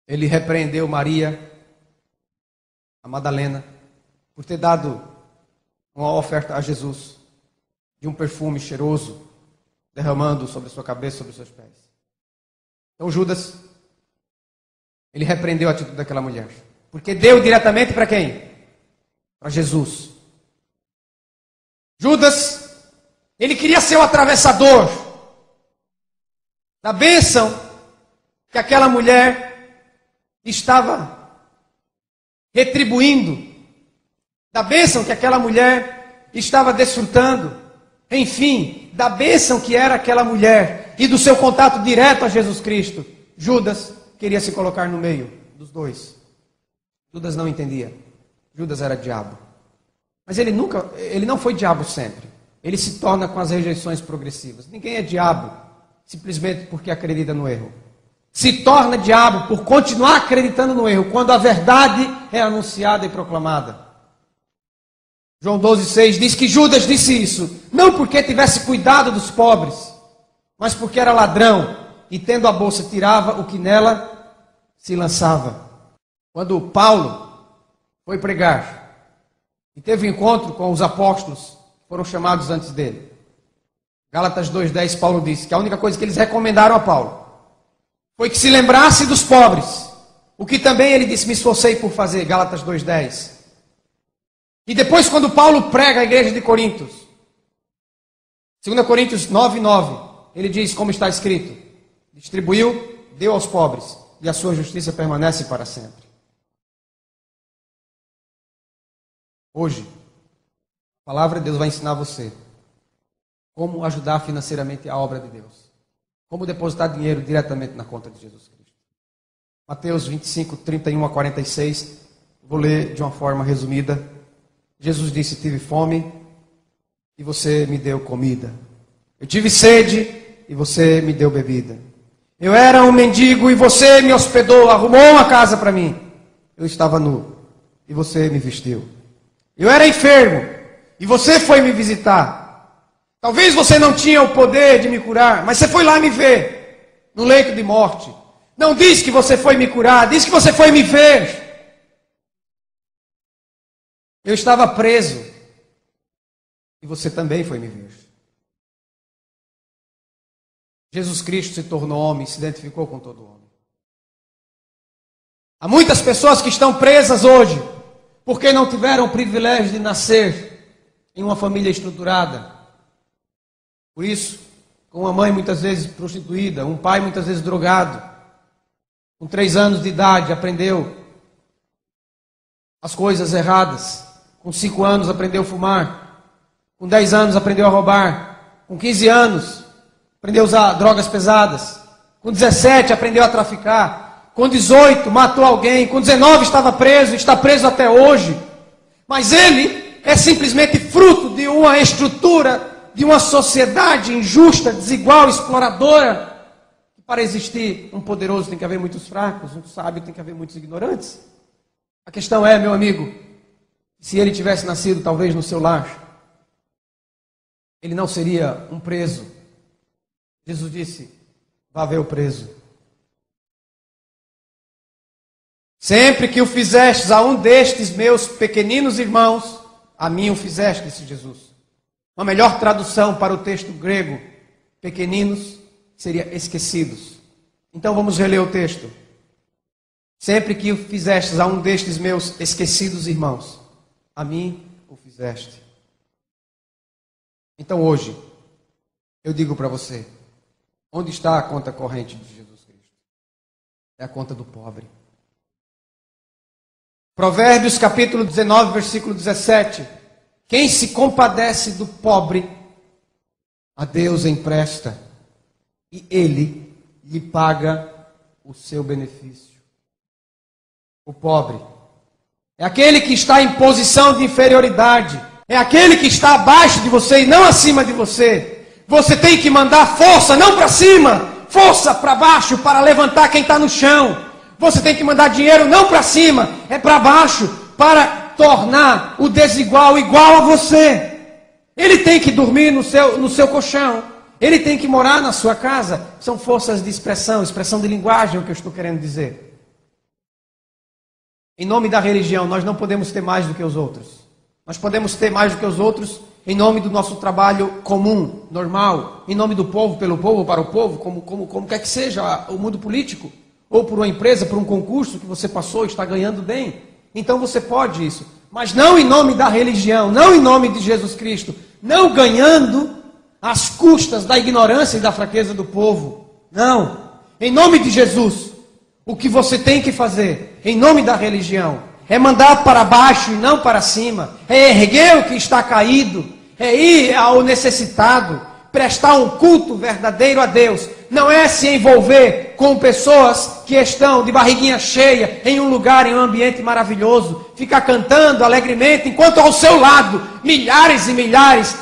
ele repreendeu Maria, a Madalena, por ter dado uma oferta a Jesus de um perfume cheiroso, derramando sobre sua cabeça, sobre seus pés. Então Judas, ele repreendeu a atitude daquela mulher, porque deu diretamente para quem? Para Jesus. Judas, ele queria ser o atravessador da bênção que aquela mulher estava retribuindo, da bênção que aquela mulher estava desfrutando, enfim, da bênção que era aquela mulher e do seu contato direto a Jesus Cristo. Judas queria se colocar no meio dos dois. Judas não entendia. Judas era diabo. Mas ele não foi diabo sempre. Ele se torna com as rejeições progressivas. Ninguém é diabo simplesmente porque acredita no erro. Se torna diabo por continuar acreditando no erro, quando a verdade é anunciada e proclamada. João 12,6 diz que Judas disse isso, não porque tivesse cuidado dos pobres, mas porque era ladrão, e tendo a bolsa tirava o que nela se lançava. Quando Paulo foi pregar, e teve um encontro com os apóstolos, que foram chamados antes dele. Gálatas 2,10, Paulo disse que a única coisa que eles recomendaram a Paulo foi que se lembrasse dos pobres, o que também ele disse, me esforcei por fazer, Gálatas 2,10. E depois, quando Paulo prega a igreja de Coríntios, 2 Coríntios 9,9, ele diz, como está escrito, distribuiu, deu aos pobres, e a sua justiça permanece para sempre. Hoje, a palavra de Deus vai ensinar você como ajudar financeiramente a obra de Deus. Como depositar dinheiro diretamente na conta de Jesus Cristo. Mateus 25, 31 a 46, vou ler de uma forma resumida. Jesus disse, tive fome e você me deu comida. Eu tive sede e você me deu bebida. Eu era um mendigo e você me hospedou, arrumou uma casa para mim. Eu estava nu e você me vestiu. Eu era enfermo e você foi me visitar. Talvez você não tinha o poder de me curar, mas você foi lá me ver, no leito de morte. Não diz que você foi me curar, diz que você foi me ver. Eu estava preso e você também foi me ver. Jesus Cristo se tornou homem, se identificou com todo homem. Há muitas pessoas que estão presas hoje, porque não tiveram o privilégio de nascer em uma família estruturada. Por isso, com uma mãe muitas vezes prostituída, um pai muitas vezes drogado, com 3 anos de idade aprendeu as coisas erradas, com 5 anos aprendeu a fumar, com 10 anos aprendeu a roubar, com 15 anos aprendeu a usar drogas pesadas, com 17 aprendeu a traficar, com 18 matou alguém, com 19 estava preso, está preso até hoje. Mas ele é simplesmente fruto de uma estrutura, de uma sociedade injusta, desigual, exploradora. Para existir um poderoso tem que haver muitos fracos, um sábio tem que haver muitos ignorantes. A questão é, meu amigo, se ele tivesse nascido talvez no seu lar, ele não seria um preso. Jesus disse, vá ver o preso. Sempre que o fizestes a um destes meus pequeninos irmãos, a mim o fizeste, disse Jesus. Uma melhor tradução para o texto grego, pequeninos, seria esquecidos. Então vamos reler o texto. Sempre que o fizestes a um destes meus esquecidos irmãos, a mim o fizeste. Então hoje, eu digo para você, onde está a conta corrente de Jesus Cristo? É a conta do pobre. Provérbios capítulo 19, versículo 17. Quem se compadece do pobre, a Deus empresta, e Ele lhe paga o seu benefício. O pobre é aquele que está em posição de inferioridade, é aquele que está abaixo de você e não acima de você. Você tem que mandar força, não para cima, força para baixo, para levantar quem está no chão. Você tem que mandar dinheiro não para cima, é para baixo, para tornar o desigual igual a você. Ele tem que dormir no seu colchão, ele tem que morar na sua casa. São forças de expressão de linguagem, o que eu estou querendo dizer. Em nome da religião, nós não podemos ter mais do que os outros. Nós podemos ter mais do que os outros em nome do nosso trabalho comum, normal, em nome do povo, pelo povo, para o povo, como quer que seja, o mundo político, ou por uma empresa, por um concurso que você passou e está ganhando bem. Então você pode isso, mas não em nome da religião, não em nome de Jesus Cristo, não ganhando às custas da ignorância e da fraqueza do povo. Não, em nome de Jesus. O que você tem que fazer, em nome da religião, é mandar para baixo e não para cima, é erguer o que está caído, é ir ao necessitado, prestar um culto verdadeiro a Deus. Não é se envolver com pessoas que estão de barriguinha cheia, em um lugar, em um ambiente maravilhoso, ficar cantando alegremente, enquanto ao seu lado, milhares e milhares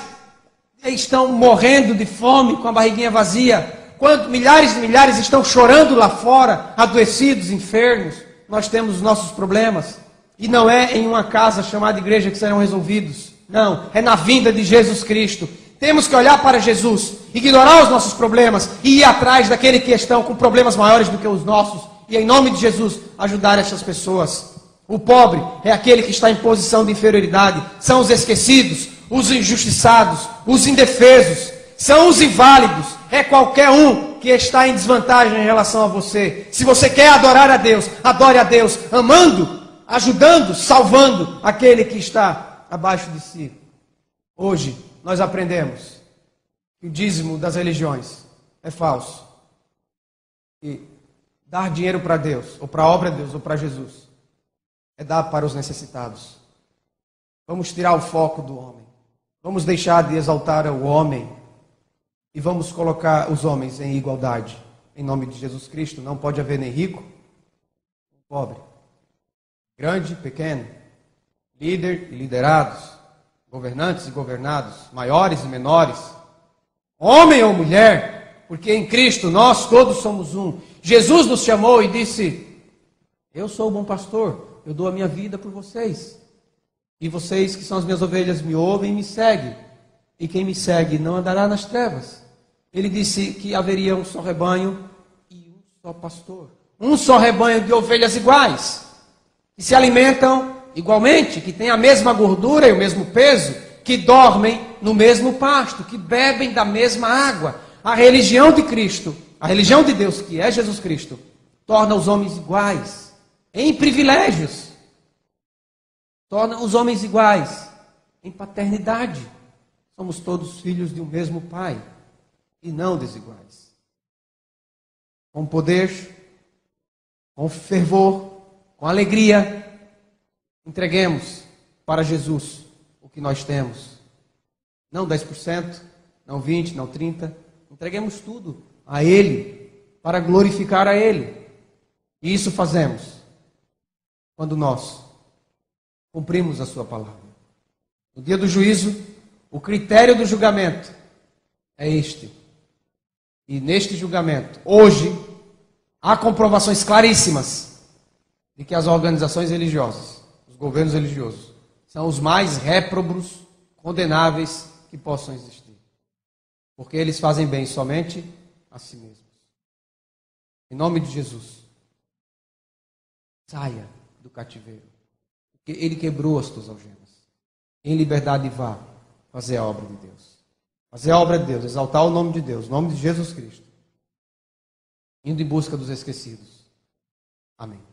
estão morrendo de fome, com a barriguinha vazia. Quando milhares e milhares estão chorando lá fora, adoecidos, enfermos. Nós temos os nossos problemas. E não é em uma casa chamada igreja que serão resolvidos. Não, é na vinda de Jesus Cristo. Temos que olhar para Jesus, ignorar os nossos problemas e ir atrás daqueles que estão com problemas maiores do que os nossos. E em nome de Jesus, ajudar essas pessoas. O pobre é aquele que está em posição de inferioridade. São os esquecidos, os injustiçados, os indefesos. São os inválidos. É qualquer um que está em desvantagem em relação a você. Se você quer adorar a Deus, adore a Deus, amando, ajudando, salvando aquele que está abaixo de si. Hoje, nós aprendemos que o dízimo das religiões é falso. E dar dinheiro para Deus, ou para a obra de Deus, ou para Jesus, é dar para os necessitados. Vamos tirar o foco do homem. Vamos deixar de exaltar o homem. E vamos colocar os homens em igualdade. Em nome de Jesus Cristo, não pode haver nem rico, nem pobre. Grande, pequeno. Líder e liderados. Governantes e governados. Maiores e menores. Homem ou mulher. Porque em Cristo nós todos somos um. Jesus nos chamou e disse: eu sou o bom pastor. Eu dou a minha vida por vocês. E vocês que são as minhas ovelhas me ouvem e me seguem. E quem me segue não andará nas trevas. Ele disse que haveria um só rebanho e um só pastor. Um só rebanho de ovelhas iguais, que se alimentam igualmente, que têm a mesma gordura e o mesmo peso, que dormem no mesmo pasto, que bebem da mesma água. A religião de Cristo, a religião de Deus, que é Jesus Cristo, torna os homens iguais, em privilégios. Torna os homens iguais. em paternidade. Somos todos filhos de um mesmo Pai e não desiguais. Com poder, com fervor, com alegria, entreguemos para Jesus o que nós temos. Não 10%, não 20%, não 30%. Entreguemos tudo a Ele, para glorificar a Ele. E isso fazemos quando nós cumprimos a sua palavra. No dia do juízo, o critério do julgamento é este. E neste julgamento, hoje, há comprovações claríssimas de que as organizações religiosas, os governos religiosos, são os mais réprobos, condenáveis que possam existir. Porque eles fazem bem somente a si mesmos. Em nome de Jesus, saia do cativeiro. Porque Ele quebrou as tuas algemas. Em liberdade vá fazer a obra de Deus. Fazer a obra de Deus, exaltar o nome de Deus, o nome de Jesus Cristo. Indo em busca dos esquecidos. Amém.